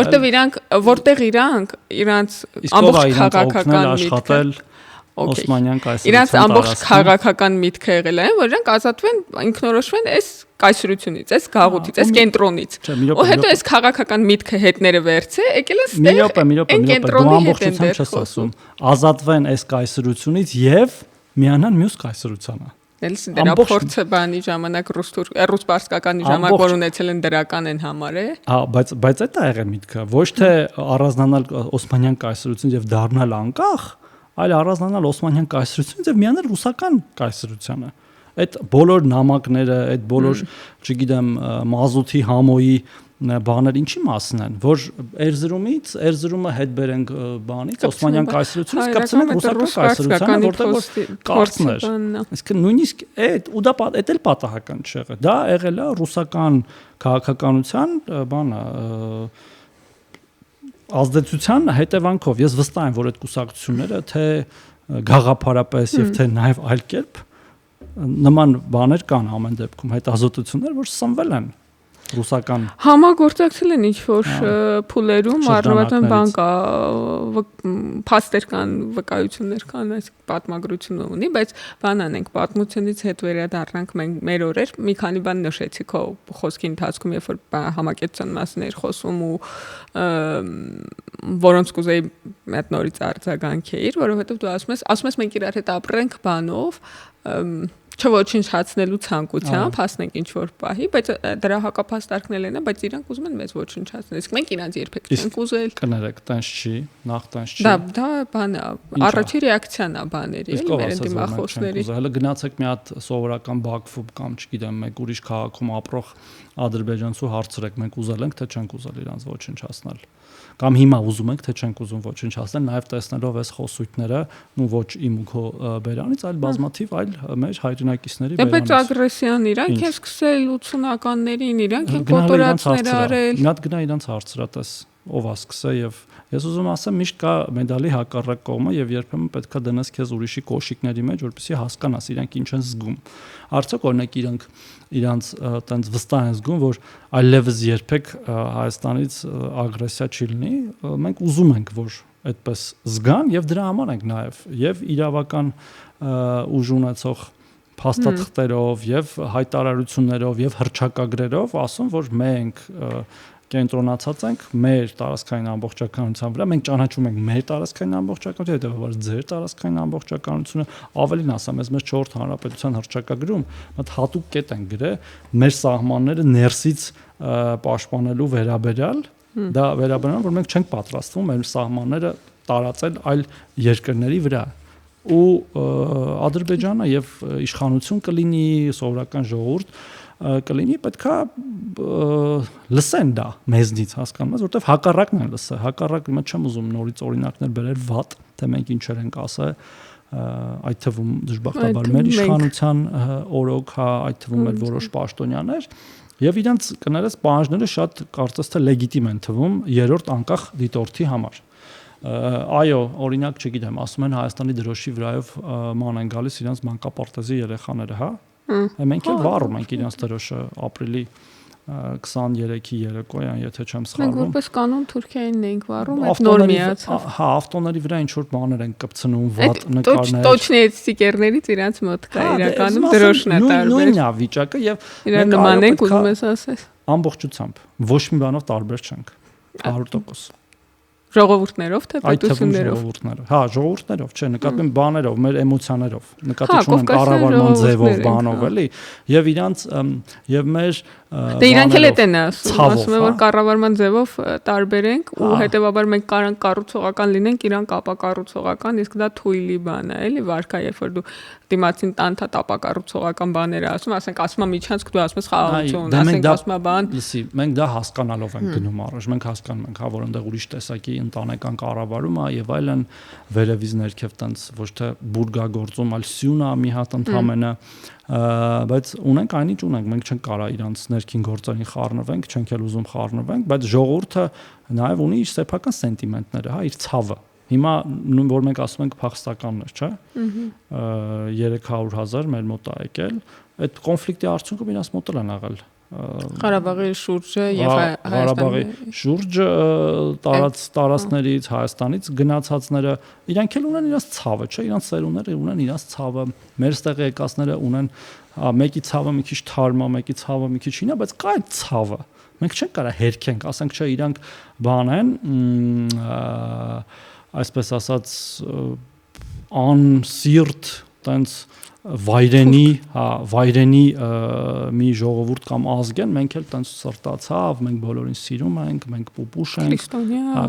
Որտեղ իրանք իրանց ամբողջ քաղաքական աշխատել Օսմանյան կայսրության իրանց ամբողջ քաղաքական միտքը եղել է, որ իրանք ազատվեն, ինքնորոշվեն այս կայսրությունից, այս գաղութից, այս կենտրոնից։ Ու հետո այս քաղաքական միտքը հետները վերցե, եկել է ստեղ։ Մի րոպե, դու ամբողջությամբ չես ասում։ Ազատվեն այս կայսրությունից եւ միանան մյուս կայսրությանը։ Դելսին դրա փորձը բանի ժամանակ ռուս-պարսկականի ժամանակ որ ունեցել են դրական են համարե։ Հա, բայց այդ է եղել միտքը, ոչ թե առանձնանալ Օսմանյան կայսրությունից եւ դառնալ անկախ, այլ առանձնանալ Օսմանյան կայսրությունից եւ միանալ ռուսական կայսրությանը։ Այդ բոլոր նամակները, այդ բոլոր, չգիտեմ, մազութի համոյի բաներ ինչի մասն են, որ Էրզրումը հետ բերենք բանից, Օսմանյան կայսրությունից կապցնենք ռուսական կայսրությանը, որտեղ որ կարծներ։ Իսկ նույնիսկ այդ ու դա էլ պատահական չի եղել։ Դա եղել է ռուսական քաղաքականության բանը ազդեցության հետևանքով։ Ես վստահ եմ, որ այդ կուսակցությունները թե գաղափարապես եւ թե նաեւ այլ կերպ նման բաներ կան ամեն դեպքում, հետազոտություններ, որ սնվել են ռուսական համագործակցել են ինչ-որ փուլերում, առնվազն բան կա, փաստեր կան, վկայություններ կան, այս պատմագրությունը ունի, բայց բան անենք, պատմությունից հետ վերադառնանք մեր օրեր, մի քանի բան նշեցի քո խոսքի ընթացքում, երբ որ համակեցության մասին էր խոսում ու որոնց կուզեի այդ նորից արձագանքեիր, որովհետև դու ասում ես մենք իրար հետ ապրենք բանով չոչնչացնելու ցանկությամբ հասնենք ինչ որ պահի, բայց դրա հակափաստարկն են, բայց իրանք ուզում են մեզ ոչնչացնել։ Իսկ մենք իրանք երբեք չենք ուզել։ Կներեք, տենց չի, նախ տենց չի։ Դա բան է, առաջի ռեակցիան է բաների, էլի մեր դիմախոսների։ Հələ գնացեք մի հատ սովորական Բաքվում կամ չգիտեմ, մեկ ուրիշ քաղաքում ապրող ադրբեջանցու հարցրեք, մենք ուզել ենք թե չենք ուզել իրանց ոչնչացնել։ Կամ հիմա ուզում ենք թե չենք ուզում ոչնչացնել, նաև տեսնելով այս խոսույթները, ու ոչ իմ ու քո բերանից, այլ բազմաթիվ այլ մեր հայրենակիցների բերանից։ Բայց ագրեսիան իրանք են սկսել 80-ականներին, իրանք են կոտորածներ արել։ Մի հատ գնա իրանց հարցրատես, ով է սկսել եւ ես ուզում ասեմ միշտ կա մեդալի հակառակ կողմը եւ երբեմն պետքա դնես քեզ ուրիշի կոշիկների մեջ, որպեսզի հասկանաս իրանք ինչ են զգում։ Արդյոք օրինակ իրանք տենց վստահ են զգում, որ այլևս երբեք Հայաստանից ագրեսիա չի լինի, մենք ուզում ենք, որ այդպես զգան եւ դրա համար ենք նաեւ իրավական ուժ ունեցող փաստաթղթերով եւ հայտարարություններով եւ հռչակագրերով ասում, որ մենք կենտրոնացած ենք մեր տարածքային ամբողջականության վրա, մենք ճանաչում ենք մեր տարածքային ամբողջականությունը, հետեւաբար ձեր տարածքային ամբողջականությունը, ավելին ասեմ, մեզ 4 հանրապետության հռչակագրում մոտ հատուկ կետ են գրել մեր սահմանները ներսից պաշտպանելու վերաբերյալ, դա վերաբերյալ, որ մենք չենք պատրաստվում մեր սահմանները տարածել այլ երկրների վրա։ Ու Ադրբեջանը եւ իշխանություն կլինի, սովորական ժողովուրդ կլինի, պետքա լսեն դա մեզնից, հասկանում ես, որովհետև հակառակն են լսել, հակառակ իմը չեմ ուզում նորից օրինակներ բերել վատ, թե մենք ինչեր ենք ասել, այդ թվում դժբախտաբար մեր իշխանության օրոք, այդ թվում մեր որոշ պաշտոնյաներ, եւ իրենց կներես պահանջները շատ կարծես թե լեգիտիմ են թվում երրորդ անկախ դիտորդի համար։ Այո, օրինակ, չգիտեմ, ասում են Հայաստանի դրոշի վրայով ման են գալիս իրենց մանկապարտեզի երեխաները, հա։ Մենք էլ վառում ենք իրենց դրոշը ապրիլի 23-ի երեկոյան, եթե չեմ սխալվում։ Մենք որպես կանոն Թուրքիային ենք վառում, այդ նոր միացավ։ Հա, ավտոների վրա ինչ որ բաներ են կպցնում, վատ նկարներ։ Տոչնի այդ ստիկերներից իրանց մոտ կա իրականում դրոշն է տարբեր։ Նույնն է վիճակը եւ իրար նման ենք ուզում ես ասես։ Ամբողջությամբ ոչ մի բանով տարբեր չենք 100%։ Ժողովուրդներով թե պետություններով։ Ժողովուրդներով։ Հա, ժողովուրդներով, չէ, նկատի բաներով, մեր էմոցիաներով, նկատի ունեմ կառավարման ձևով, բանով, էլի, եւ իրանց եւ մեր Դե իրանք էլ են ասում են որ կառավարման ձևով տարբեր ենք ու հետեւաբար մենք կարանք կառուցողական լինենք, իրանք ապակառուցողական, իսկ դա թույլի բան է, էլի վարկա, երբ որ դու դիմացին տանթա ապակառուցողական բաներ ասում, ասում միջանցք դու ասում ես խաղաղություն, ասենք ասում բան։ Լսի, մենք դա հասկանալով ենք գնում առաջ, մենք հասկանում ենք, հա, որ այնտեղ ուրիշ տեսակի ընտանեկան կառավարում է եւ այլն, վերևից ներքև տենց ոչ թե բուրգագործում, այլ սյուն է մի հատ ընդամենը, բայց ունենք այնինչ ունենք, մենք չենք կարա իրանց ներքին գործերին խառնվենք, չենք էլ ուզում խառնվենք, բայց ժողովուրդը նաև ունի իր սեփական սենտիմենտները, հա, իր ցավը։ Հիմա որ մենք ասում ենք փախստականներ, չէ՞։ 300,000 մեր մոտ է եկել, այդ կոնֆլիկտի արդյունքում իրաց մոտ են աղել Ղարաբաղի շուրջը եւ Ղարաբաղի շուրջը տարածքներից Հայաստանից գնացածները իրանք էլ ունեն իրաց ցավը, չէ՞, իրանք սերունդները ունեն իրաց ցավը, մեր ստեղ եկածները ունեն մեկի ցավը մի քիչ թարմա, մեկի ցավը մի քիչ հինա, բայց կա այդ ցավը։ Մենք չենք կարա հերքենք, ասենք չէ, իրանք բան են, այսպես ասած անսիրտ տենց վայրենի մի ժողովուրդ կամ ազգ են, մենք էլ տենց սրտացավ, մենք բոլորին սիրում ենք, մենք պուպուշ ենք,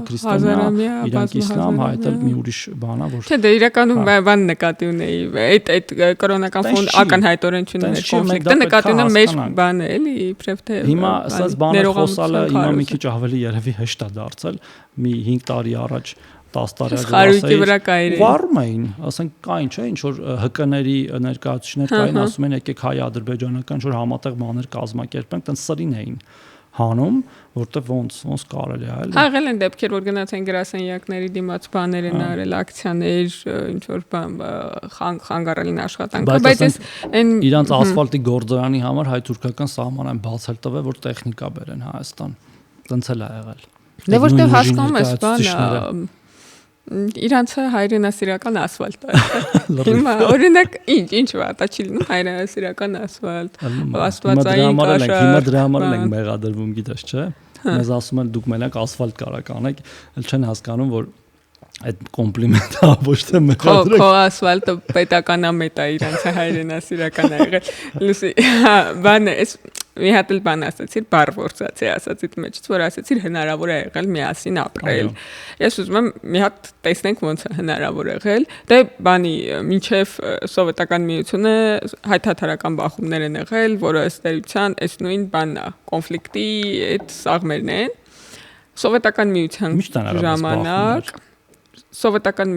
քրիստոնյա, իրանք իսլամ, հա, այդ էլ մի ուրիշ բան է, որ Չէ, դե իրականում բան նկատի ունեի, այդ կորոնական ֆոն ականհայտորեն չուներ կոնֆլիկտը, նկատի ունեմ մեր բանը, էլի, իբրև թե հիմա ասած բանը խոսալը հիմա մի քիչ ավելի երևի հեշտ է դարձել, մի 5 տարի առաջ 10 տարի վառում էին, ասենք կային, չէ, ինչ որ ՀԿ-ների ներկայացուցիչներ կային, ասում են եկեք հայ-ադրբեջանական ինչ որ համատեղ բաներ կազմակերպենք, տենց սրին էին հանում, որտեվ ոնց կարելի է, էլի։ Աղել են դեպքեր, որ գնացեն գրասենյակների դիմաց բաներ են արել, ակցիաներ, ինչ որ բան խանգարել են աշխատանքը, բայց այն իրանց ասֆալտի գործարանի համար հայ-թուրքական սահման են բացել տվել, որ տեխնիկա բերեն Հայաստան։ Տենց էլ է եղել։ Դե որտեղ հասկանում ես բանը իրանց հայրենասիրական ասֆալտ է։ Հիմա օրինակ ինչ վատա չի լինում հայրենասիրական ասֆալտ, աստվածային կաշառ։ Հիմա դրա համար ենք մեղադրվում, գիտես, չէ՞։ Մեզ ասում են դուք մենակ ասֆալտ կարաք անեք, էլ չեն հասկանում, որ այդ կոմպլիմենտը ոչ թե մեղադրեք։ Քո ասֆալտը պետականամետ է իրանց հայրենասիրական ա եղել։ Լուսի, բանը էս մի հատ էլ բան ասացիր, բառ որսացի ասացիդ մեջից, որ ասացիր հնարավոր է եղել միասին ապրել։ Ես ուզում եմ մի հատ տեսնենք ոնց է հնարավոր եղել։ Դե բանի մինչև սովետական միությունը հայ-թաթարական բախումներ են եղել, որը ըստ էության այս նույն բանն է, կոնֆլիկտի այդ սաղմերն են։ Սովետական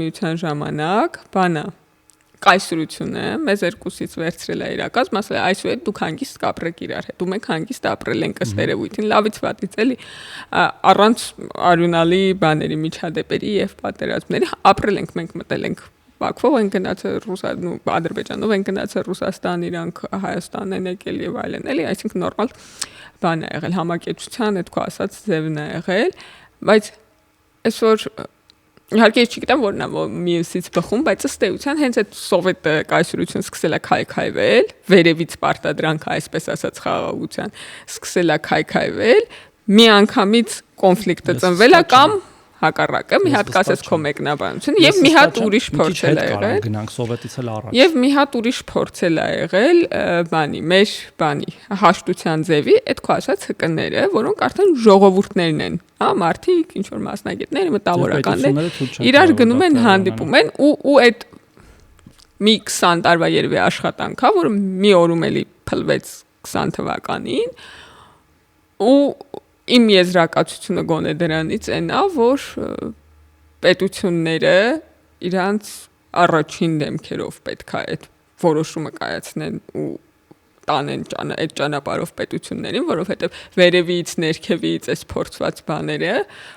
միության ժամանակ բանը կայսրությունը մեզ երկուսից վերցրել է իրակազմ, ասել է այսուհետ դուք հանգիստ կապրեք իրար հետ, դու մենք հանգիստ ապրել ենք ըստ երևույթին, լավից վատից էլի, առանց արյունալի բաների, միջադեպերի եւ պատերազմների ապրել ենք, մենք մտել ենք Բաքվով են գնացել Ադրբեջանով են գնացել Ռուսաստան, իրանք Հայաստան են եկել եւ այլն, էլի, այսինքն նորմալ բան է եղել, համակեցության այդ քո ասած ձևն է եղել, բայց այսօր իհարկե ես չգիտեմ որն է մյուսից բխում, բայց ըստ էության հենց այդ սովետ կայսրությունը սկսել է քայքայվել, վերևից պարտադրանք այսպես ասած խաղաղության, սկսել է քայքայվել, մի անգամից կոնֆլիկտը ծնվել է կամ հակառակը, մի հատ կասես քո մեկնաբանություն եւ մի հատ ուրիշ փորձել է եղել։ Գնանք սովետից էլ առաջ։ Եվ մի հատ ուրիշ փորձել է եղել բանի, մեր բանի, հաշտության ձևի, այդ քո ասած հկները, որոնք արդեն ժողովուրդներն են, հա, մարդիկ, ինչ որ մասնագետներ, մտավորականներ, իրար գնում են, հանդիպում են ու այդ մի 20 տարվա երևի աշխատանք է, որը մի օրում էլի փլվեց 20 թվականին ու իմ եզրակացությունը գոնե դրանից այնա, որ պետությունները իրանց առաջին դեմքերով պետք է այդ որոշումը կայացնեն ու տանեն այդ ճանապարհով պետություններին, որովհետև վերևից, ներքևից այս փորձված բաները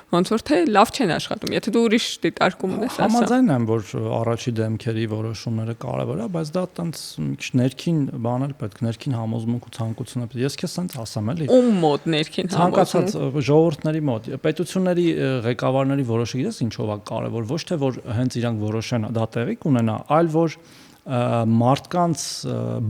ոնց որ թե լավ չեն աշխատում։ Եթե դու ուրիշ դիտարկում ունես, ասա։ Համաձայն եմ, որ առաջի դեմքերի որոշումները կարևոր է, բայց դա տենց մի քիչ ներքին բան էլ պետք, ներքին համոզմունք ու ցանկություն է։ Ես քեզ սենց ասեմ էլի։ Ում մոտ ներքին ցանկացած ժողովուրդների մոտ, պետությունների ղեկավարների որոշը գիտես ինչով է կարևոր, ոչ թե որ հենց իրանք որոշեն դա տեղի կունենա, այլ որ մարդկանց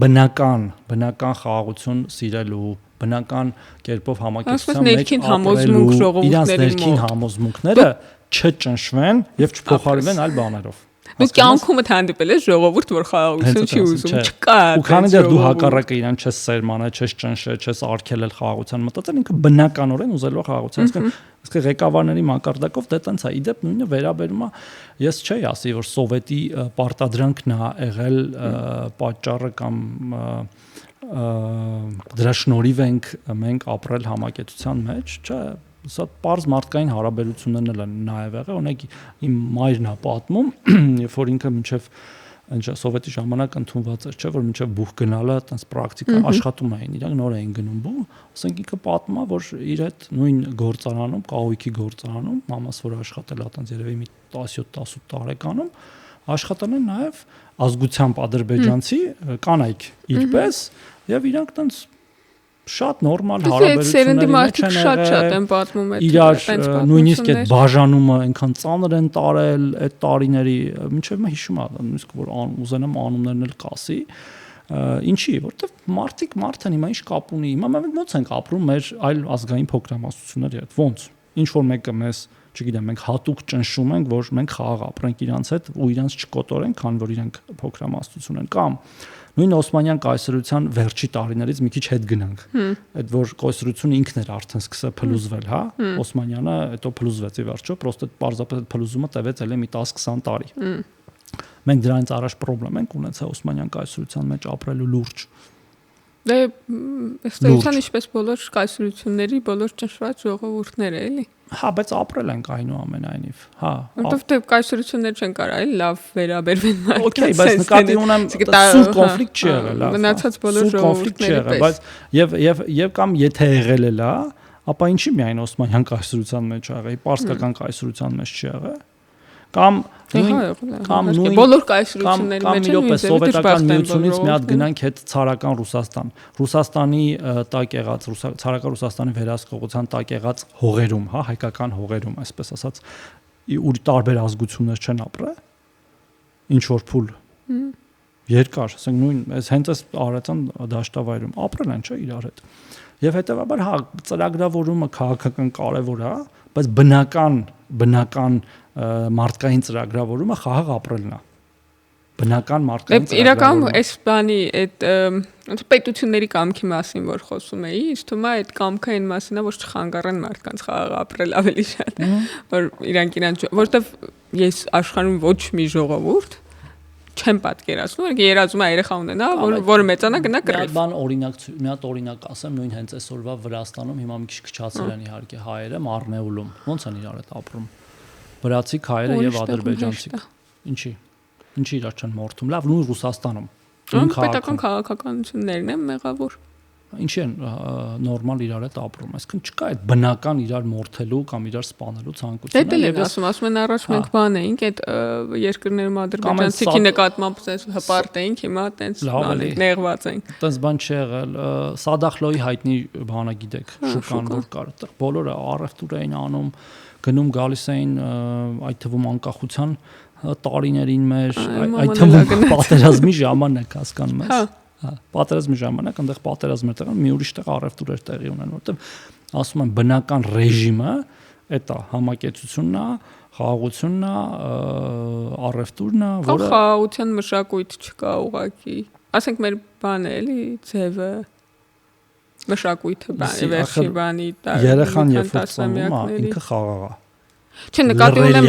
բնական խաղաղություն սիրելու, բնական կերպով համակեցության մեջ ապրելու, իրենց ներքին համոզմունքները չճնշվեն եւ չփոխարինվեն այլ բաներով։ Դու կյանքումդ հանդիպել ես ժողովուրդ, որ խաղաղություն չի ուզում, չկա։ Ու քանի դեռ դու հակառակը իրան չես սերմանել, չես ճնշել, չես արգելել խաղաղության մտածել, ինքը բնականորեն ուզելու խաղաղություն, իսկ ղեկավարների մակարդակով դա տենց է։ Իդեպ նույնը վերաբերում է, ես չէի ասի, որ սովետի պարտադրանքն է եղել պատճառը կամ դրա շնորհիվ մենք ապրել համակեցության մեջ, չէ։ Սա պարզ մարդկային հարաբերություններն են նաև եղել, օրինակ իմ մայրն է պատմում, երբ որ ինքը մինչև սովետի ժամանակ ընդունված էր, չէ, որ մինչև բուխ գնալը այտենց պրակտիկա աշխատում էին, իրանք նոր էին գնում բու, ասենք ինքը պատմում է, որ իր այդ նույն գործարանում, կահույքի գործարանում, մամաս որ աշխատել է այտենց երևի մի 17-18 տարեկանում, աշխատել են նաև ազգությամբ ադրբեջանցի կանայք իրպես, եւ իրանք այտենց շատ նորմալ հարաբերությունների մեջ են շատ են պատմում այդ իրար նույնիսկ այդ բաժանումը այնքան ծանր են տարել այդ տարիների մինչև մա հիշում եմ նույնիսկ որ ուզենամ անուններն էլ կասի ինչի որովհետև մարդիկ են հիմա ինչ կապ ունի հիմա մենք ոնց ենք ապրում մեր այլ ազգային փոքրամասնությունների հետ ոնց ինչ որ մեկը մեզ չգիտեմ մենք հատուկ ճնշում ենք որ մենք խաղաղ ապրենք իրանց հետ ու իրանց չկոտորենք քան որ իրանք փոքրամասնություն են կամ նույն Օսմանյան կայսրության վերջի տարիներից մի քիչ հետ գնանք այդ որ կայսրությունը ինքն էր արդեն սկսել փլուզվել հա Օսմանյանը հետո փլուզվեց ի վերջո պրոստը պարզապես այդ փլուզումը տևեց էլի մի 10-20 տարի մենք դրանից առաջ խնդրեմ ենք ունեցել Օսմանյան կայսրության մեջ ապրելու լուրջ դե ստացան ինչպես բոլոր կայսրությունների բոլոր ճնշված ժողովուրդները էլի հա բայց ապրել ենք այնուամենայնիվ հա որովհետև կայսրություններ չեն կարա լավ վերաբերվեն մարդկանց օքեյ բայց նկատի ունեմ սուր կոնֆլիկտ չի եղել հա մնացած բոլոր ժողովուրդների բայց եւ կամ եթե եղել է լա ապա ինչի միայն Օսմանյան կայսրության մեջ եղել պարսկական կայսրության մեջ չի եղել կամ նույն բոլոր կայսրությունների մեջ նույն սովետական միությունից մի հատ գնանք հետ ցարական Ռուսաստանի տակ եղած ցարական Ռուսաստանի վերահսկողության տակ եղած հողերում, հա, հայկական հողերում, այսպես ասած, ուր տարբեր ազգություններ չեն ապրել, ինչ որ փուլ երկար, ասենք նույն հենց այս արարածան դաշտավայրում ապրել են, չէ, իրար հետ։ Եվ հետեւաբար հա ծրագրավորումը քաղաքական կարևոր է, բայց բնական մարդկային ծրագրավորումը խաղաղ ապրելն է։ Բնական մարդկային ծրագրավորումը։ Իրականում այս բանի այդ պետությունների կամքի մասին որ խոսում էի, ինձ թվում է այդ կամքը այն մասն է, որ չխանգարեն մարդկանց խաղաղ ապրել ավելի շատ, որ իրանք որովհետև ես աշխարհում ոչ մի ժողովուրդ չեմ պատկերացնում, որ երազում է երեխա ունենա, որը մեծանա գնա կռիվ։ Մի հատ օրինակ ասեմ, նույն հենց այսօրվա Վրաստանում հիմա մի քիչ քչացել են իհարկե հայերը Մարնեուլում, ոնց են իրար հետ ապրում։ Վրացիք հայերը եւ ադրբեջանցիք։ Ինչի իրար չեն մորթում։ Լավ, նույն Ռուսաստանում։ Պետական քաղաքականություններն են մեղավոր։ Ինչի են նորմալ իրար հետ ապրում։ Այսինքն չկա այդ բնական իրար մորթելու կամ իրար սպանելու ցանկությունը։ Դա էլ ասում են առաջ մենք բան էինք այդ երկրներում ադրբեջանցիքի նկատմամբ հպարտ էինք, հիմա տենց նեղված ենք։ Տենց բան չի եղել։ Սադախլոյի հայտնի բանը գիտեք, շուկան որ կար, այդտեղ բոլորը առևտուր էին անում, գնում գալիս էին այդ թվում անկախության տարիներին մեր, այդ թվում պատերազմի ժամանակ հասկանում ես։ Պատերազմի ժամանակ այնտեղ պատերազմ էր տեղում, մի ուրիշ տեղ առևտուր էր տեղի ունեն, որովհետև ասում են բնական ռեժիմը այդ է, համակեցությունն է, խաղաղությունն է, առևտուրն է, որը խաղաղության մշակույթ չկա ուղղակի։ Ասենք մեր բանը էլի ձևը մշակույթը բանի վերջի բանի երեխան երբ ծնվում է, ինքը խաղաղ է։ Չէ, նկատի ունեմ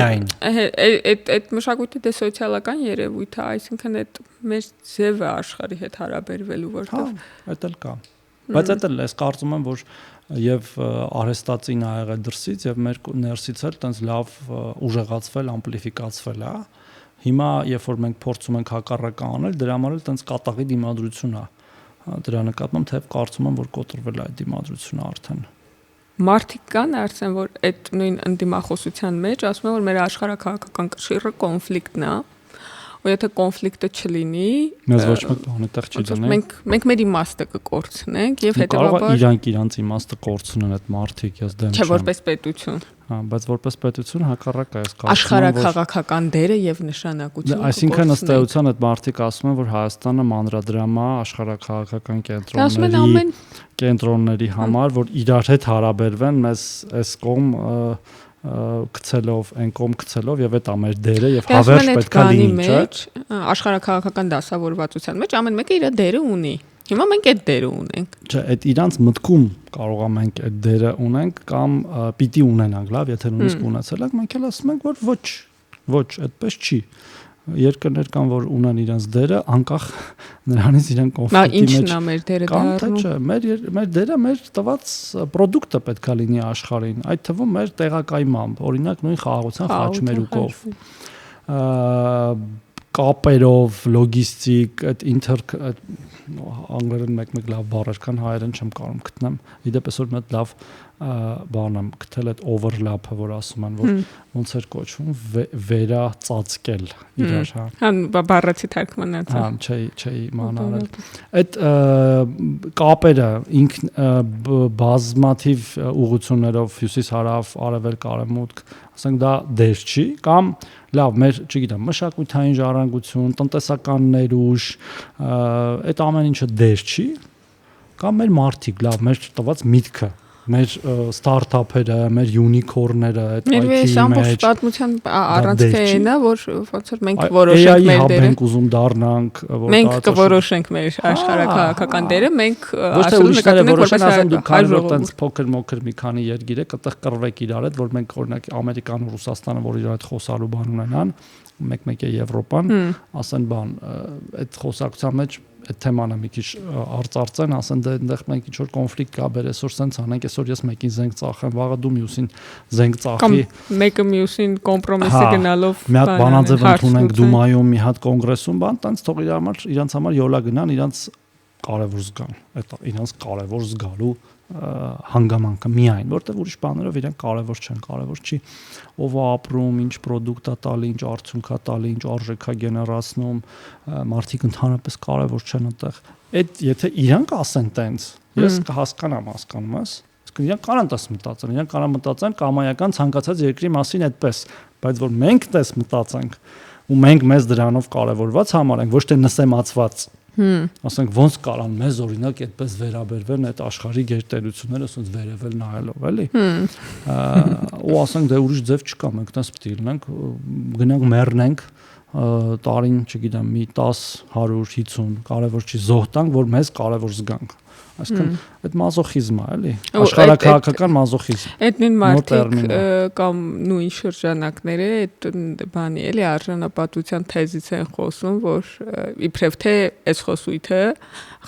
այդ մշակույթը դե սոցիալական երևույթ է, այսինքն այդ մեր ձևը աշխարհի հետ հարաբերվելու որտեղ այդ էլ կա։ Բայց այդ էլ ես կարծում եմ, որ եւ արհեստացին ա եղել դրսից եւ մեր ներսից էլ տենց լավ ուժեղացվել, ամպլիֆիկացվել է։ Հիմա երբ որ մենք փորձում ենք հակառակը անել, դրա համար էլ տենց կատաղի դիմադրություն է։ Դրա նկատմամբ թեև կարծում եմ, որ կոտրվել է այդ դիմադրությունը արդեն։ Մարդիկ կան արդեն որ այդ նույն ընդդիմախոսության մեջ ասում են որ մեր աշխարհակաղակական կշիռը կոնֆլիկտն է ու եթե կոնֆլիկտը չլինի մեզ ոչ մեկ բան այդտեղ չի դնենք մենք մեր իմաստը կկորցնենք եւ հետեւաբար կարող իրանք իրանց իմաստը կորցնեն այդ մարդիկ ես դեմ չեմ չէ որպես պետություն բայց որպես պետություն հակառակը է կարծում աշխարհակաղակական դերը եւ նշանակությունը այսինքն ըստ էության այդ մարդիկ ասում են որ Հայաստանը մանրադրամա աշխարհակաղակական կենտրոնների համար որ իրար հետ հարաբերվեն մեզ այս կողմ գցելով այն կողմ գցելով եւ այդ ամեր դերը եւ հավերժ պետքա լինի չէ աշխարհակաղակական դասավորվածության մեջ ամեն մեկը իր դերը ունի հիմա մենք այդ դերը ունենք չէ այդ իրանց մտքում կարող է մենք այդ դերը ունենք կամ պիտի ունենանք լավ եթե նույնիսկ ունեցել ենք մենք էլ ասում ենք որ ոչ այդպես չի երկրներ կան որ ունեն իրենց դերը անկախ նրանից իրեն կոնֆլիկտի մեջ ինչն է մեր դերը դառնում չէ մեր դերը մեր տված պրոդուկտը պետքա լինի աշխարհին այդ թվում մեր տեղակայմամբ օրինակ նույն խաղաղության խաչմերուկով կապերով լոգիստիկ այդ անգլերեն մեկ լավ բառեր կան հայերեն չեմ կարող գտնեմ իդեպ այսօր մի հատ լավ բան եմ գտել այդ overlap-ը որ ասում են որ ոնց էր կոչվում վերածածկել իրար հա բառացի թարգմանած չէ իմանալ այդ կապերը ինքն բազմաթիվ ուղղություններով հյուսիս հարավ արևելք արևմուտք ասենք դա դեր չի կամ լավ մեր չգիտեմ մշակութային ժառանգություն տնտեսական ներուժ այդ ամեն ինչը դեր չի կամ մեր մարդիկ լավ մեր տված միտքը մեր ստարտափերը, մեր յունիկորները, այդ IT-ի մեջ ամբողջ պատմության առանցքը այն է, որ ոնց որ մենք որոշենք մեր դերը։ Մենք ուզում դառնանք, որ մենք կորոշենք մեր աշխարհակաղակական դերը, մենք ասում նկատենք որպես դու քանի որ տենց փոքր մի քանի երկիր է, այդտեղ կռվեք իրար հետ, որ մենք օրինակ Ամերիկան ու Ռուսաստանը, որ իրար հետ խոսալու բան ունենան, մեկ է Եվրոպան, ասեն բան, այդ խոսակցության մեջ այդ թեմանը մի քիչ արծարծեն, ասեն դե այնտեղ մենք ինչ որ կոնֆլիկտ կա, բեր այսօր սենց անենք, այսօր ես մեկին զենք ծախեմ, վաղը դու մյուսին զենք ծախի։ Կամ մեկը մյուսին կոմպրոմիսի գնալով մի հատ բանաձև ընդունենք Դումայում, մի հատ կոնգրեսում, բան, տենց թող իրանց համար յոլա գնան, իրանց կարևոր զգան։ Այդ իրանց կարևոր զգալու հանգամանքը միայն, որտեղ ուրիշ բաներով իրենք կարևոր չեն, կարևոր չի ով է ապրում, ինչ պրոդուկտ է տալի, ինչ արդյունք է տալի, ինչ արժեք է գեներացնում, մարդիկ ընդհանրապես կարևոր չեն այդտեղ։ Այդ եթե իրանք ասեն տենց, ես կհասկանամ, հասկանում ես։ Իսկ իրանք կարան տես մտածեն, իրանք կարան մտածեն կամայական ցանկացած երկրի մասին այդպես, բայց որ մենք տես մտածենք ու մենք մեզ դրանով կարևորված համարենք, ոչ թե նսեմացված Ասենք ոնց կարան մեզ օրինակ այդպես վերաբերվեն այդ աշխարհի գերտերությունները ասենց վերևել նայելով, էլի։ Ու ասենք դե ուրիշ ձև չկա, մենք տես պետք է լինենք, գնանք մեռնենք տարին, չգիտեմ, մի 10, 100, 50, կարևոր չի, զոհ տանք, որ մեզ կարևոր զգանք։ Այսինքն այդ մազոխիզմը է, էլի, աշխարհակահաղական մազոխիզմ։ Այդ նույն մարդիկ կամ նույն շրջանակները այդ բանի էլի արժանապատվության թեզից են խոսում, որ իբրև թե այս խոսույթը,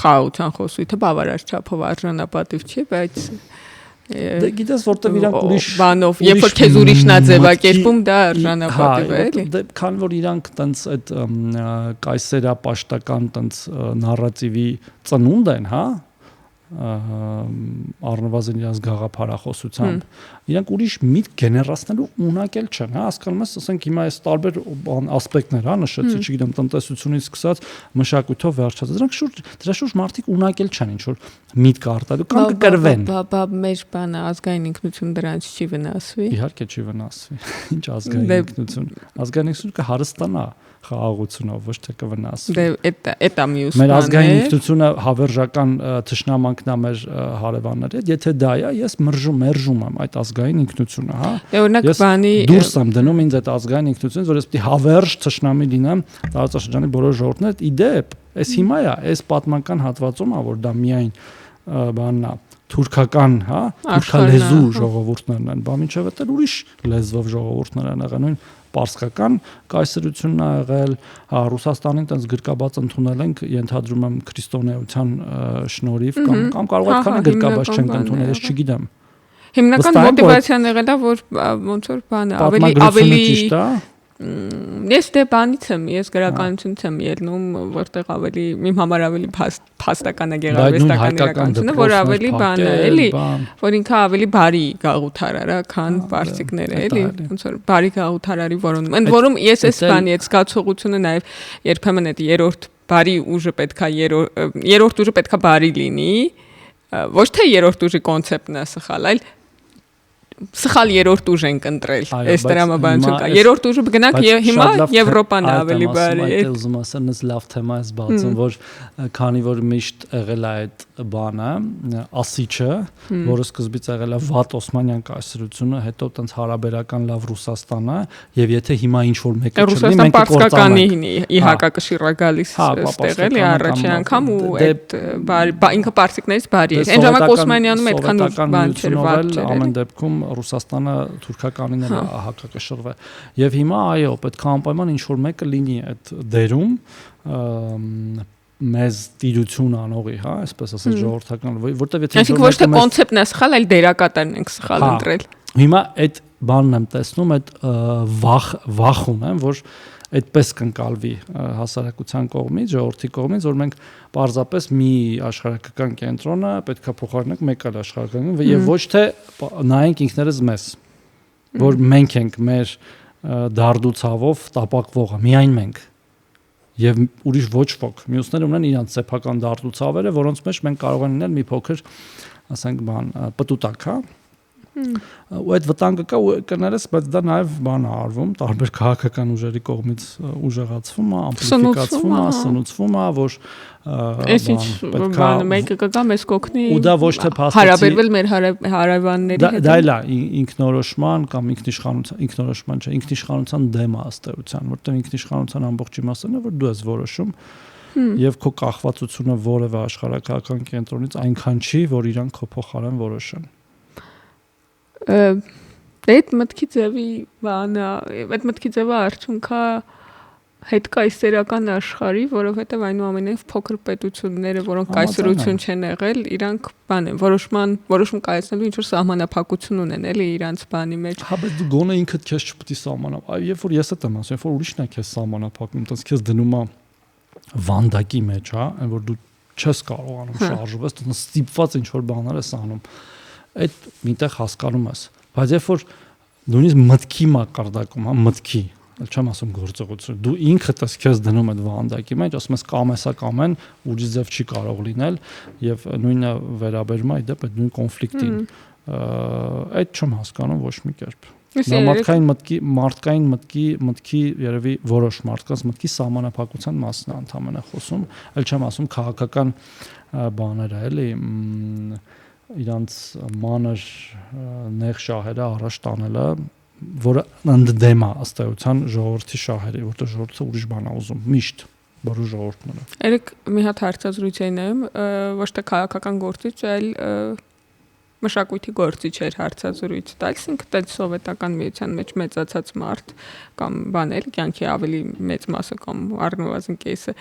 խաղաղության խոսույթը բավարար չափով արժանապատիվ չի, բայց դե գիտես որտեվ իրանք ուրիշ բանով, երբ որ քեզ ուրիշն է ձևակերպում, դա արժանապատիվ է, էլի։ Դե քան որ իրանք տենց այդ կայսերապաշտական տենց նարատիվի ծնունդ են, հա, առնվազն իրաց գաղափարախոսությամբ իրանք ուրիշ միտք գեներացնելու ունակել չեն, հա, հասկանում ես, ասենք հիմա այս տարբեր ասպեկտներ, հա, նշեցի, չգիտեմ, տնտեսությունից սկսած մշակույթով վերջացած, դրա շուրջ մարդիկ ունակել չեն ինչ որ միտք արտելու կամ կկրվեն։ Բա մեր բանը ազգային ինքնություն դրանից չի վնասվի։ Իհարկե չի վնասվի։ Ինչ ազգային ինքնություն։ Ազգային ինքնությունը կհարստանա խաղաղությունով, ոչ թե կվնասվի։ Դե այդ է մյուս բանը։ Մեր ազգային ինքնությունը հավերժական թշնամանքն է մեր հարևանների հետ, եթե դա է, ես մերժում եմ այդ ազգային ինքնությունը, հա։ Դե օրինակ բանի դուրս եմ դնում ինձ այդ ազգային ինքնությունից, որ ես պետք է հավերժ թշնամի լինեմ տարածաշրջանի բոլոր ժողովուրդները։ Իդեպ, այս հիմա է, այս պատմական հատվածում է, որ դա միայն բանն է թուրքական, հա, թուրքալեզու ժողովուրդներն են, բա մինչև այդ ուրիշ լեզվով ժողովուրդներ են եղել, նույն պարսկական կայսրությունն ա եղել, հա, Ռուսաստանին տենց գրկաբաց ընդունել ենք, ենթադրում եմ քրիստոնեության շնորհիվ կամ կարող է այդքան գրկաբաց չենք ընդունել, ես չգիտեմ։ Հիմնական մոտիվացիան եղել է, որ ոնց որ բանը ավելի ճիշտ է։ Ես դե բանից եմ, ես գրականությունից եմ ելնում, որտեղ ավելի իմ համար ավելի փաստական է գեղարվեստական իրականությունը, որ ավելի բան է, էլի, որ ինքը ավելի բարի գաղութարար է, քան պարսիկները, էլի, ոնց որ բարի գաղութարարի որոնում։ Ընդ որում ես այս բանի այդ զգացողությունը նաև երբեմն այդ երրորդ բարի ուժը պետքա երրորդ ուժը պետքա բարի լինի, ոչ թե երրորդ ուժի կոնցեպտն է սխալ, այլ սխալ երրորդ ուժ ենք ընտրել այս դրամաբանություն կա երրորդ ուժը գնանք հիմա Եվրոպան է ավելի բարի է ուզում ասեմ նս լավ թեմա է բացում որ քանի որ միշտ եղել է այդ բանը ասիչը որը սկզբից եղել է վատ Օսմանյան կայսրությունը հետո տենց հարաբերական լավ Ռուսաստանը եւ եթե հիմա ինչ որ մեկը չլինի մենք կորցանանք ի հակակշիռ գալիս այստեղ էլի առաջին անգամ ու այդ բարի ինքը պարսիկներից բարի է այն ժամանակ Օսմանյանում այդքան բան չէր վատ չէր ամեն դեպքում Ռուսաստանը թուրքականին էլ հակակշռվե եւ հիմա այո պետք է անպայման ինչ որ մեկը լինի այդ դերում մեզ տիրություն անողի, հա, այսպես ասած ժողովրդական, որտեվ եթե այսինքն ոչ թե կոնցեպտն է սխալ, այլ դերակատարն ենք սխալ ընտրել։ Հիմա այդ բանն եմ տեսնում, այդ վախում եմ, որ այդպես կընկալվի հասարակության կողմից, ժողովրդի կողմից, որ մենք պարզապես մի աշխարհակական կենտրոնը պետքա փոխարինենք մեկ այլ աշխարհակական եւ ոչ թե նայենք ինքներս մեզ, որ մենք ենք մեր դարդուցավով տապակվողը, միայն մենք եւ ուրիշ ոչ ոք։ Մյուսները ունեն իրենց սեփական դարդուցավերը, որոնց մեջ մենք կարող ենք լինել մի փոքր, ասենք, բան, պտուտակ, հա։ Ու այդ վտանգը կա ու կներես, բայց դա նաև բան է արվում, տարբեր քաղաքական ուժերի կողմից ուժեղացվում է, ամպլիֆիկացվում է, սնուցվում է, որ այսինչ բանը մեկը կգա մեզ կօգնի ու դա ոչ թե փաստացի հարաբերվել մեր հարևանների հետ։ Դա էլ է ինքնորոշման կամ ինքնորոշման չէ, ինքնիշխանության դեմ է ըստ էության, որտեղ ինքնիշխանության ամբողջ իմաստն է, որ դու ես որոշում եւ քո կախվածությունը որևէ աշխարհակական կենտրոնից այնքան չի, որ իրանք քո փոխարեն որոշեն։ Այդ մտքի ձևի բանը, այդ մտքի ձևը արդյունքա հետ կայսերական աշխարհի, որովհետև այնուամենայնիվ փոքր պետությունները, որոնք կայսրություն չեն եղել, իրանք բան են, որոշում կայացնելու ինչ որ սահմանափակություն ունեն, էլի իրանց բանի մեջ։ Հա, բայց դու գոնե ինքդ քեզ չպետք է սահմանափակես։ Այ երբ որ ես եմ ասում, երբ որ ուրիշն է քեզ սահմանափակում, տես քեզ դնում է վանդակի մեջ, հա, այն որ դու չես կարողանում շարժվել, դու ստիպված ինչ որ բաներ ես անում։ Այդ միտեղ հասկանում ես, բայց երբ որ նույնիսկ մտքի մակարդակում, հա, մտքի, չեմ ասում գործողություն։ Դու ինքդ ես քեզ դնում այդ վանդակի մեջ, ասում ես կամ էսա կամ այն, ուրիշ ձև չի կարող լինել եւ նույնը վերաբերում է դեպ այդ նույն կոնֆլիկտին։ Այդ չեմ հասկանում ոչ մի կերպ։ Մարդկային մտքի երևի որոշ մարդկանց մտքի սահմանափակության մասն է ընդհանրապես խոսում, այլ չեմ ասում քաղաքական բաները, էլի իրանց մանր նեղ շահերը առաջ տանելը, որը ընդդեմ է ըստ էության ժողովրդի շահերի, որտեղ ժողովուրդը ուրիշ բան է ուզում, միշտ բոլոր ժողովուրդները։ Երեք մի հատ հարցազրույց էին նայում, ոչ թե քաղաքական գործիչ, այլ մշակույթի գործիչ էր հարցազրույց տալիս, ինքը դա սովետական միության մեջ մեծացած մարդ կամ բան էլ կյանքի ավելի մեծ մասը կամ առնվազն կեսը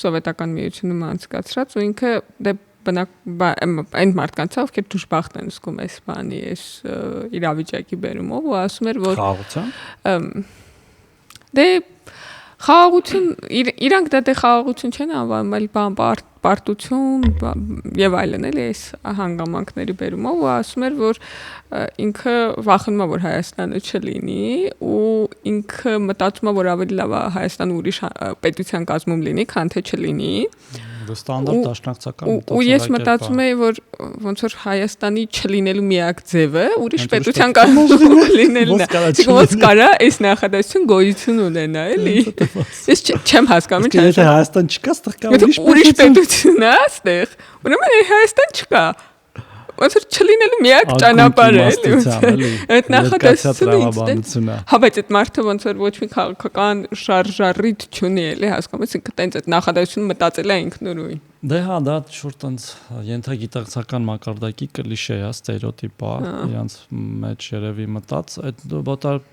սովետական միությունում անցկացրած ու ինքը դե այն մարդկանց ովքեր դժբախտ են զգում այս բանի, այս իրավիճակի բերումով ու ասում էր, որ խաղաղություն դե խաղաղություն իրանք դա դե խաղաղություն չեն անվանում, այլ պարտություն եւ այլն էլի այս հանգամանքների բերումով ու ասում էր, որ ինքը վախենում է, որ Հայաստանը չլինի ու ինքը մտածում է, որ ավելի լավ է Հայաստանը ուրիշ պետության կազմում լինի, քան թե չլինի։ Ստանդարտ դաշնակցական ու ես մտածում եի, որ ոնց որ Հայաստանի չլինելու միակ ձևը ուրիշ պետության կազմում լինելն է։ Ոնց կարա այս նախադասություն գոյություն ունենա, էլի։ Ես չեմ հասկանում, ինչ է Հայաստան չկա, ստեղ կա ուրիշ պետություն է, ստեղ։ Ուրեմն Հայաստան չկա։ Ոնց որ չլինելու միակ ճանապարհը էլի։ Այդ նախադասությունը։ Հա, բայց այդ մարդը ոնց որ ոչ մի քաղաքական շարժառիթ չունի էլի, հասկանում ես, ինքը տենց այդ նախադասությունը մտածել է ինքնուրույն։ Դե հա, դա շուտ տենց ենթագիտակցական մակարդակի կլիշե է, ստերեոտիպ է, իրանց մեջ երևի մտած, այդ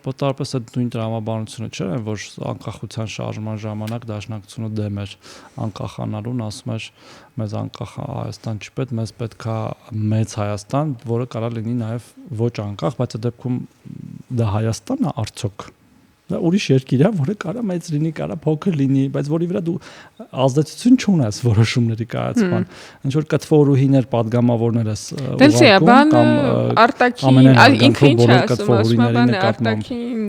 բոտարպես այդ նույն տրամաբանությունը չէ, որ անկախության շարժման ժամանակ դաշնակցությունը դեմ էր անկախանալուն, ասում էր մեզ անկախ Հայաստան չպետք, մեզ պետք է մեծ Հայաստան, որը կարող լինի նաև ոչ անկախ, բայց այդ դեպքում դա Հայաստանն է արդյոք։ Դա ուրիշ երկիր է, որը կարա մեծ լինի, կարա փոքր լինի, բայց որի վրա դու ազդեցություն չունես որոշումների կայացման։ Ինչ որ կտվորուհիներ, падգամավորներ ես ուղարկում կամ արտաքին, ինքը ինչ է ասում, արտաքին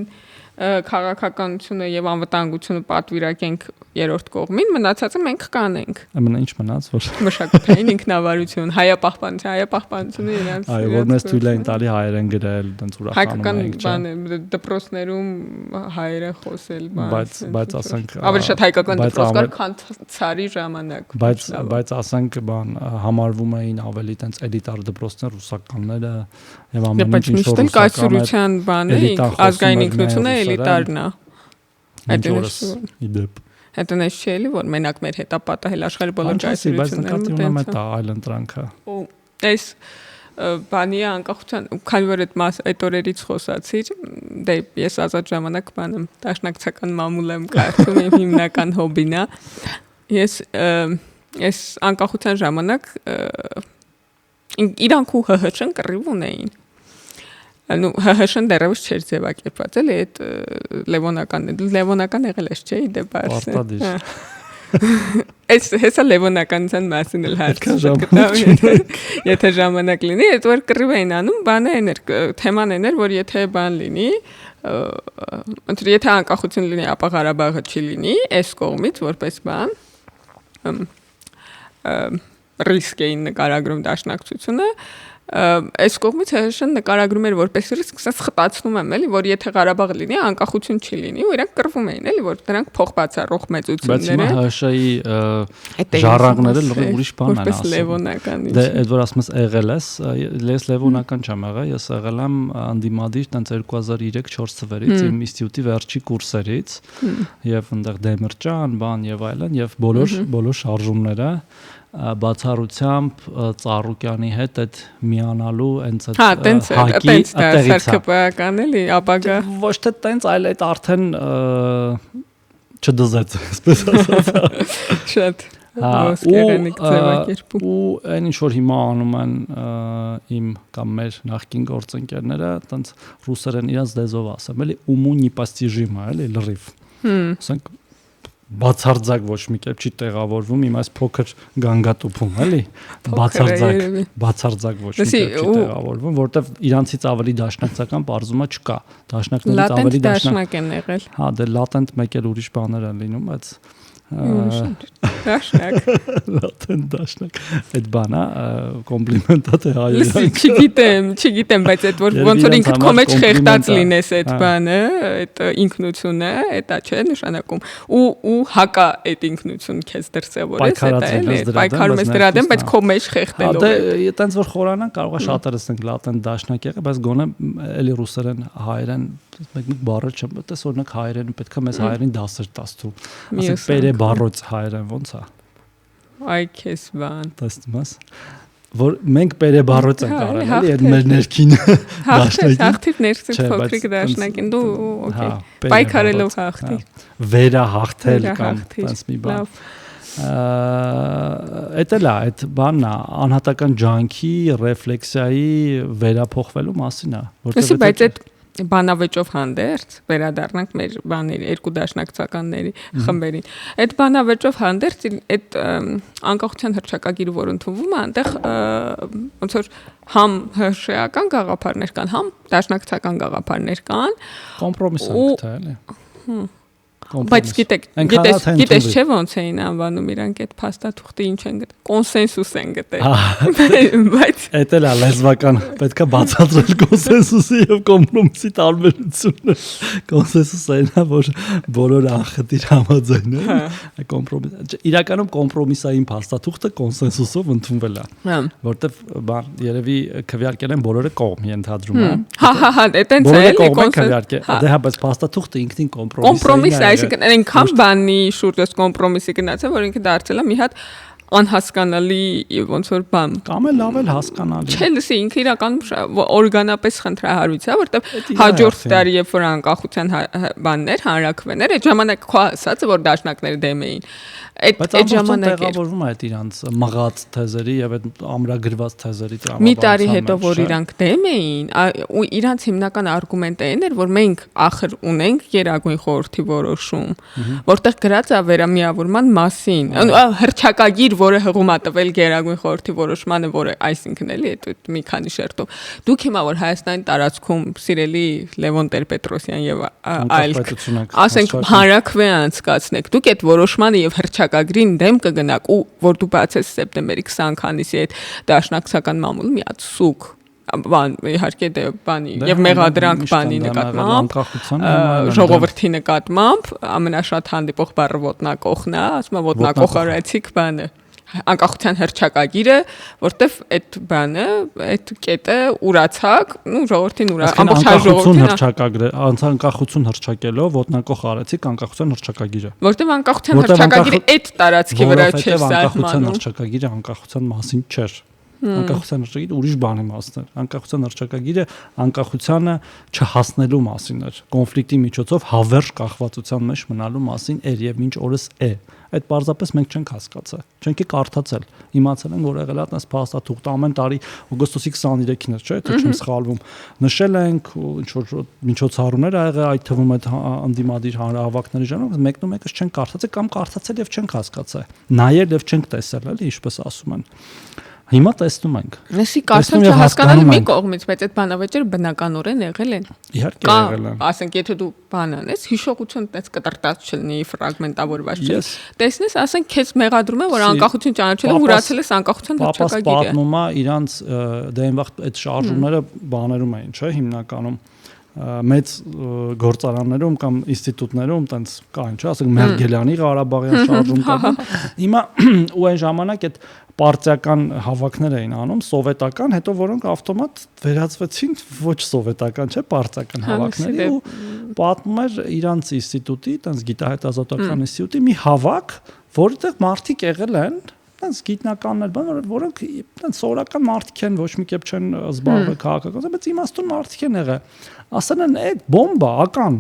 քաղաքականությունը եւ անվտանգությունը պատվիրակենք երրորդ կողմին, մնացածը մենք կանենք։ Ամենը ինչ մնաց, որ մշակութային ինքնավարություն, հայապահպանությունը իրանց։ Այո, որ մեզ թույլ են տալի հայերեն գրել, տենց ուրախանում ենք, չէ։ Հայկական բան դպրոցներում հայերեն խոսել, բայց ասենք ավելի շատ հայկական դպրոց կար, քան ցարի ժամանակ։ Բայց ասենք բան համարվում էին ավելի տենց էլիտար դպրոցներ ռուսականները եւ ամեն ինչ ինչ որ կայսրության բանը, ազգային ինքնությունը էլիտարն է։ Այդ իդեպ Հետո նես չի էլի, որ մենակ մեր հետ է պատահել աշխարհի բոլոր կայսրությունները ունեմ այդ այլ ընտրանքը։ Ու այս բանի անկախության, քանի որ այդ օրերից խոսացիր, դե ես ազատ ժամանակ բանում դաշնակցական մամուլ եմ կարդում, իմ հիմնական հոբին է։ Ես անկախության ժամանակ իրանք ու ՀՀՇ-ն կռիվ ունեին։ Նու ՀՀՇ-ն դեռևս չէր ձևակերպված, էլի այդ լևոնական եղել է, չէ՞, դեպի Պարտադիր։ Հեսա լևոնականության մասին էլ հարցը եթե ժամանակ լինի, այդ որ կռիվ էին անում, բանը այն էր, թեման այն էր, որ եթե բան լինի, եթե անկախություն լինի, ապա Ղարաբաղը չի լինի, այս կողմից որպես բան ռիսկ էին նկարագրում դաշնակցությունը, այս կողմից ՀՀՇ-ն նկարագրում էր որպես ռիսկ, ասես խտացնում եմ էլի, որ եթե Ղարաբաղը լինի, անկախություն չի լինի, ու իրանք կռվում էին էլի, որ դրանք փոխբացառող մեծություններ են։ Բայց ՀՀՇ-ի ժառանգները լրիվ ուրիշ բան են ասում։ Դե այդ որ ասում ես եղել ես, ես լևոնական չեմ եղել, ես եղել եմ անդիմադիր տենց 2003-4 թվերից իմ ինստիտուտի վերջի կուրսերից, եւ այնտեղ դեմիրճան, բան եւ այլն, եւ բոլոր շարժումները բացառությամբ Ծառուկյանի հետ այդ միանալու հենց այդ հակի սարքապական էլի ապագա ոչ թե տենց այլ այդ արդեն չդզեց այսպես ասած շատ ոսկերենիկ ձևակերպում ու այն ինչ որ հիմա անում են իմ կամ մեր նախկին գործընկերները տենց ռուսերեն իրաց դեզով ասեմ էլի ումու непостижимо էլի լրիվ ասենք բացարձակ ոչ մի կերպ չի տեղավորվում իմ այս փոքր գանգատուփում, էլի։ Բացարձակ ոչ մի կերպ չի տեղավորվում, որովհետև իրանցից ավելի դաշնակցական բարձումա չկա։ Դաշնակներից ավելի դաշնակ են եղել։ Հա, դե լատենտ մեկ էլ ուրիշ բաներ են լինում, բայց դաշնակ։ Լատենտ դաշնակ։ Այդ բանա կոմպլիմենտա թե հայերեն։ Չգիտեմ, բայց այդ որ ոնց որ ինքդ քո մեջ խեղտած լինես այդ բանը, այդ ինքնությունը, դա չէ նշանակում։ Ու հակա այդ ինքնություն քեզ դրսևորես, դա էլի, պայքարում ես դրա դեմ, բայց քո մեջ խեղտելով։ Դե այտենց որ խորանան կարող է շատերս ենք լատենտ դաշնակ եղել, բայց գոնե էլի ռուսերեն, հայերեն մեկ բառը չեմ, դες օրինակ հայերեն պետք է մեզ հայերեն դասեր տասու։ Ասենք պերե բառոց հայերեն ոնց է։ Այ քեզ բան։ Տեսնում ես, որ մենք պերե բառոց ենք արել, էլի այդ մեր ներքին դաշնակին։ Հաղթիր ներքին փոքրիկ դաշնակին, դու օքեյ։ Պայքարելով հաղթիր։ Վերահաղթել կամ տես մի բան։ Էտելա այդ բանն է անհատական ջանքի, ռեֆլեքսիայի վերափոխվելու մասին է, որտեղ բայց այդ բանավեճով հանդերձ վերադառնանք մեր բաների երկու դաշնակցականների խմբերին։ Այդ բանավեճով հանդերձ այդ անկախության հռչակագիրը, որ ընդունվում է, այնտեղ ոնց որ համ հրշեական գաղափարներ կան, համ դաշնակցական գաղափարներ կան, կոմպրոմիս են գտել, էլի։ Բայց գիտես չէ ոնց էին անվանում իրանք այդ փաստաթուղթը ինչ են գտել, կոնսենսուս են գտել։ Բայց էդ էլ է լեզվական, պետքա բացատրել կոնսենսուսի եւ կոմպրոմիսի տարբերությունը։ Կոնսենսուսը այն է, որ բոլորը անխտիր համաձայն են, կոմպրոմիս։ Իրականում կոմպրոմիսային փաստաթուղթը կոնսենսուսով ընդունվել է, որտեվ բան երևի քվեարկել են բոլորը կողմ ենթադրում է։ Հա, այտենց է էլի կոնսենսուս։ Դե հա, բայց փաստաթուղթը ինքնին կոմպրոմիս է։ Այսինքն այնքան բանի շուրջս կոմպրոմիսի գնացել, որ ինքը դարձել է մի հատ անհասկանալի ոնց որ բան կամ էլ լավ էլ հասկանալի։ Չէ, լսի, ինքը իրականում օրգանապես խնդրահարույց է, որտեվ հաջորդ տարի երբ որ անկախության բաններ, հանրաքվեներ, այդ ժամանակ քո ասածը որ դաշնակները դեմ էին։ Այդ ժամանակ տեղավորվում է այդ իրանց մղած թեզերի եւ այդ ամրագրված թեզերի տրամաբանության։ Մի տարի հետո որ իրանք դեմ էին, ու իրանց հիմնական արգումենտը այն էր, որ մենք ախր ունենք Գերագույն խորհրդի որոշում, որտեղ գրած է վերամիավորման մասին, հռչակագիր, որը հղում է տվել Գերագույն խորհրդի որոշմանը, որը այսինքն էլի այդ մի քանի շերտով։ Դուք հիմա որ Հայաստանի տարածքում սիրելի Լևոն Տեր-Պետրոսյան եւ այլ ասենք հանրաքվե անցկացնեք, դուք այդ որոշմանը եւ հռչակագրին դեմ կգնաք ու որ դու բացես սեպտեմբերի 20 քանիսի այդ դաշնակցական մամուլը մի հատ սուկ բան իհարկե դե բանի եւ մեղադրանք բանի նկատմամբ ժողովրդի նկատմամբ ամենաշատ հանդիպող բառը ոտնակողն է, ասում եմ ոտնակողարացիկ բանը անկախության հռչակագիրը, որտեվ այդ բանը, այդ կետը ուրացակ, ու ժողովրդին ամբողջ ժողովրդին հռչակագրը, անկախություն հռչակելով ոտնակող արեցիք անկախության հռչակագիրը։ Որտեվ անկախության հռչակագիրը այդ տարածքի վրա չէ անկախության հռչակագիրը անկախության մասին չէր։ Անկախության հռչակագիրը ուրիշ բանի մասն էր։ Անկախության հռչակագիրը անկախությանը չհասնելու մասին էր։ Կոնֆլիկտի միջոցով հավերժ կախվածության մեջ մնալու մասին էր եւ մինչ օրս է։ Այդ պարզապես մենք չենք հասկացել, չենք կարդացել, իմացել ենք, որ եղել է այդպես փաստաթուղթ ամեն տարի օգոստոսի 23-ին է, չէ՞, թե չեմ սխալվում։ Նշել ենք ինչ որ միջոցառումներ ա եղել, այդ թվում այդ անդիմադիր հանրահավաքների ժամանակ մեկն ու մեկս չենք կարդացել կամ կարդացել եւ չենք հասկացել։ Նայել եւ չենք տեսել, էլի, ինչպես ասում են։ Հիմա տեսնում ենք։ Լսի, կարծեմ չհասկանալի մի կողմից, բայց այդ բանավեճերը բնականորեն եղել են։ Իհարկե եղել են։ Ասենք, եթե դու բան անես, հիշողություն տես կտրտած չլինի, ֆրագմենտավորված չէ։ Տեսնես, ասենք, քեզ մեղադրում է, որ անկախություն ճանաչելով ուրացել ես անկախության հռչակագիրը։ Պապաս պատմում է իրանց դե այն վաղ այդ շարժումները բաներում էին, չէ՞, հիմնականում մեծ գործարաններում կամ ինստիտուտներում տենց կային, չէ՞, ասենք Մերգելյանի Ղարաբաղյան շարժում կան։ Հիմա ու այն ժամանակ այդ պարտիական հավաքներ էին անում, սովետական, հետո որոնք ավտոմատ վերածվեցին ոչ սովետական, չէ, պարտիական հավաքների ու պատմում էր իրանց ինստիտուտի, տենց գիտահետազոտական ինստիտուտի մի հավաք, որտեղ մարդիկ եղել են, տենց գիտնականներ, բան, որոնք տենց սովորական մարդիկ են, ոչ մի կերպ չեն զբաղվել քաղաքականությամբ, բայց իմաստուն մարդիկ են եղել։ Ասել են, այդ բոմբա ական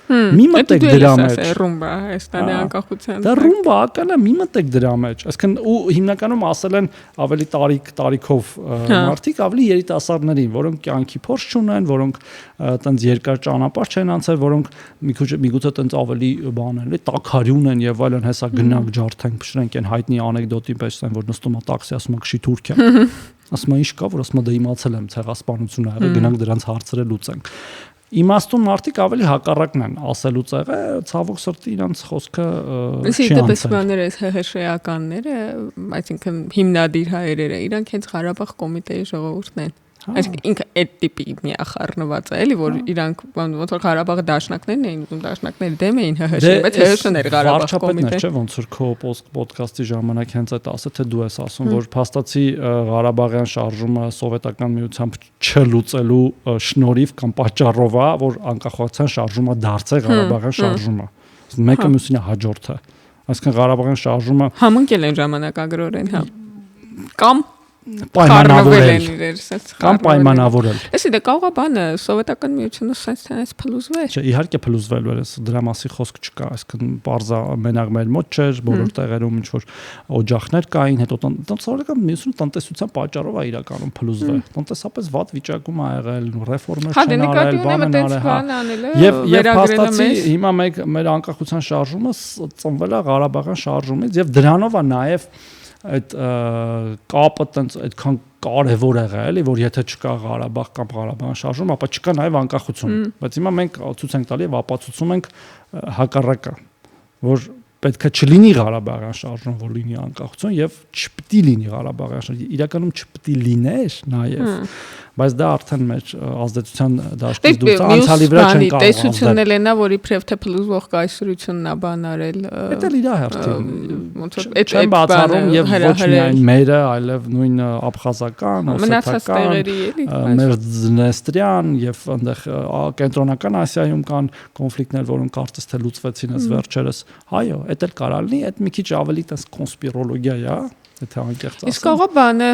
Մի մտեք դրա մեջ։ Ռումբա, Հայաստանի անկախության։ Դա ռումբա ակն է, մի մտեք դրա մեջ։ Այսինքն ու հիմնականում ասել են ավելի տարիքով մարդիկ, ավելի երիտասարդներին, որոնք կյանքի փորձ չունեն, որոնք տենց երկար ճանապարհ չեն անցել, որոնք միգուցե տենց ավելի բան են, տակարյուն են եւ այլն, հեսա գնանք ջարդենք, փշրենք այն հայտնի անեկդոտի պես այն, որ նստում է տաքսի, ասում է քշի Թուրքիա։ Ասում է ինչ կա, որ ասում է դա իմացել եմ, ցեղասպանություն ա եղել, գնանք դրանց հարցերը լուծենք։ Իմաստուն մարդիկ ավելի հակառակն են ասելուց եղել, ցավոք սրտի իրանց խոսքը չի անցել։ Իսկ դեպքները ՀՀՇ-ականները, այսինքն հիմնադիր հայերերը, իրանք հենց Ղարաբաղ կոմիտեի ժողովուրդն են։ Այսինքն ինքը այդ տիպի միախառնված է, էլի որ իրանք ոնց որ Ղարաբաղի դաշնակներն էին, ուզում դաշնակները դեմ էին ՀՀՇ-ի, բայց ՀՀՇ-ն էր Ղարաբաղ կոմիտեն։ Չէ, ոնց որ քո ոդկասթի ժամանակ հենց այդ ասա թե դու ես ասում, որ փաստացի Ղարաբաղյան շարժումը սովետական միությամբ չլուծելու շնորհիվ կամ պատճառով է, որ անկախության շարժումը դարձել Ղարաբաղյան շարժումը։ Մեկը մյուսին հաջորդ է։ Այսինքն Ղարաբաղյան շարժումը համընկել են ժամանակագրորեն, հա։ Կամ պայմանավորել կամ պայմանավորել։ Էսի դա կարող է բանը սովետական միությունը sense փլուզվել։ Չէ, իհարկե փլուզվելու էր, դրա մասի խոսք չկա, այսինքն բարձա մենակ մեր մոտ չէր, բոլոր տեղերում ինչ որ օջախներ կային, հետո սովետական միությունը տնտեսության պատճառով է իրականում փլուզվել։ Տնտեսապես վատ վիճակում ա եղել, ռեֆորմեր չեն արել, բան արել, եւ փաստացի հիմա մեր անկախության շարժումը ծնվել է Ղարաբաղյան շարժումից եւ դրանով է նաեւ այդ կապը տենց այդքան կարևոր եղել, էլի որ եթե չկա Ղարաբաղ կամ Ղարաբաղյան շարժում, ապա չկա նաև անկախություն, բայց հիմա մենք ցույց ենք տալի եւ ապացուցում ենք հակառակը, որ պետք է չլինի Ղարաբաղյան շարժում, որ լինի անկախություն եւ չպիտի լինի Ղարաբաղյան շարժում, իրականում չպիտի լիներ նաև, բայց դա արդեն մեր ազդեցության դաշտից դուրս անցյալի վրա չեն կարող։ Տեսությունն էլ էնա, որ իբրև թե փլուզվող կայսրությունն է բան արել։ Դա էլ իր հերթին ոնց որ այդ բացառում եւ ոչ միայն մերը, այլև նույն աբխազական, օսեթական, մեր Դնեստրյան եւ այնտեղ կենտրոնական Ասիայում կան կոնֆլիկտներ, որոնք կարծես թե լուծվեցին այս վերջերս։ Այո, դա էլ կարա լինի, այդ մի քիչ ավելի տես կոնսպիրոլոգիա է, եթե անկեղծ ասեմ։ Իսկ ողա բանը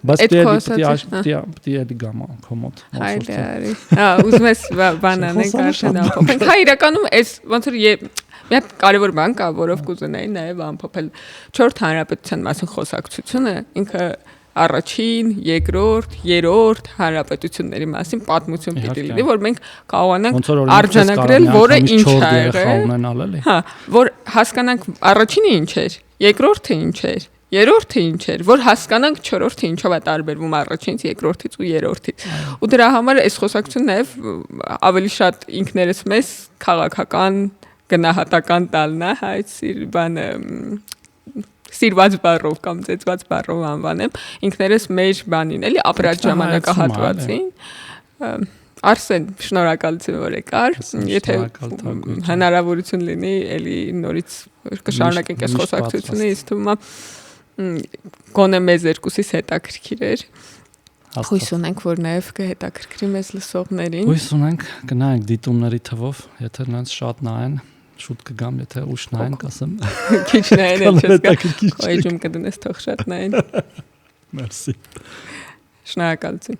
Բայց պիտի էլի գամա կոմոդ։ Այլարի։ Հա, ուզում ես բան անենք արդեն ամփոփենք։ Հա, իրականում այս ոնց որ մի հատ կարևոր բան կա, որով կուզենայի նաև ամփոփել 4 հանրապետության մասին խոսակցությունը, ինքը առաջին, երկրորդ, երրորդ հանրապետությունների մասին պատմություն պիտի լինի, որ մենք կարողանանք արձանագրել, որը ինչ է եղել։ Հա, որ հասկանանք առաջինը ինչ էր, երկրորդը ինչ էր, երրորդը ինչ էր, որ հասկանանք չորրորդը ինչով է տարբերվում առաջինից, երկրորդից ու երրորդից։ Ու դրա համար այս խոսակցությունը նաև ավելի շատ ինքներս մեզ քաղաքական գնահատական տալն է, հայց բանը սիրված բառով կամ ծեծված բառով անվանեմ, ինքներս մեր բանին, էլի ապրած ժամանակահատվածին։ Արսեն, շնորհակալություն որ եկար, եթե հնարավորություն լինի, էլի նորից կշարունակենք այս խոսակցությունը, ինձ թվում է գոնե մեզ երկուսիս հետաքրքիր էր։ Հույս ունենք, որ նաև կհետաքրքրի մեզ լսողներին։ Հույս ունենք, գնանք դիտումների թվով, եթե նրանց շատ նայեն, շուտ կգամ, եթե ուշ նայեն, կասեմ։ Քիչ նայեն, չես գա։ Այժմ կդնես թող շատ նայեն։ Մերսի։ Շնորհակալություն։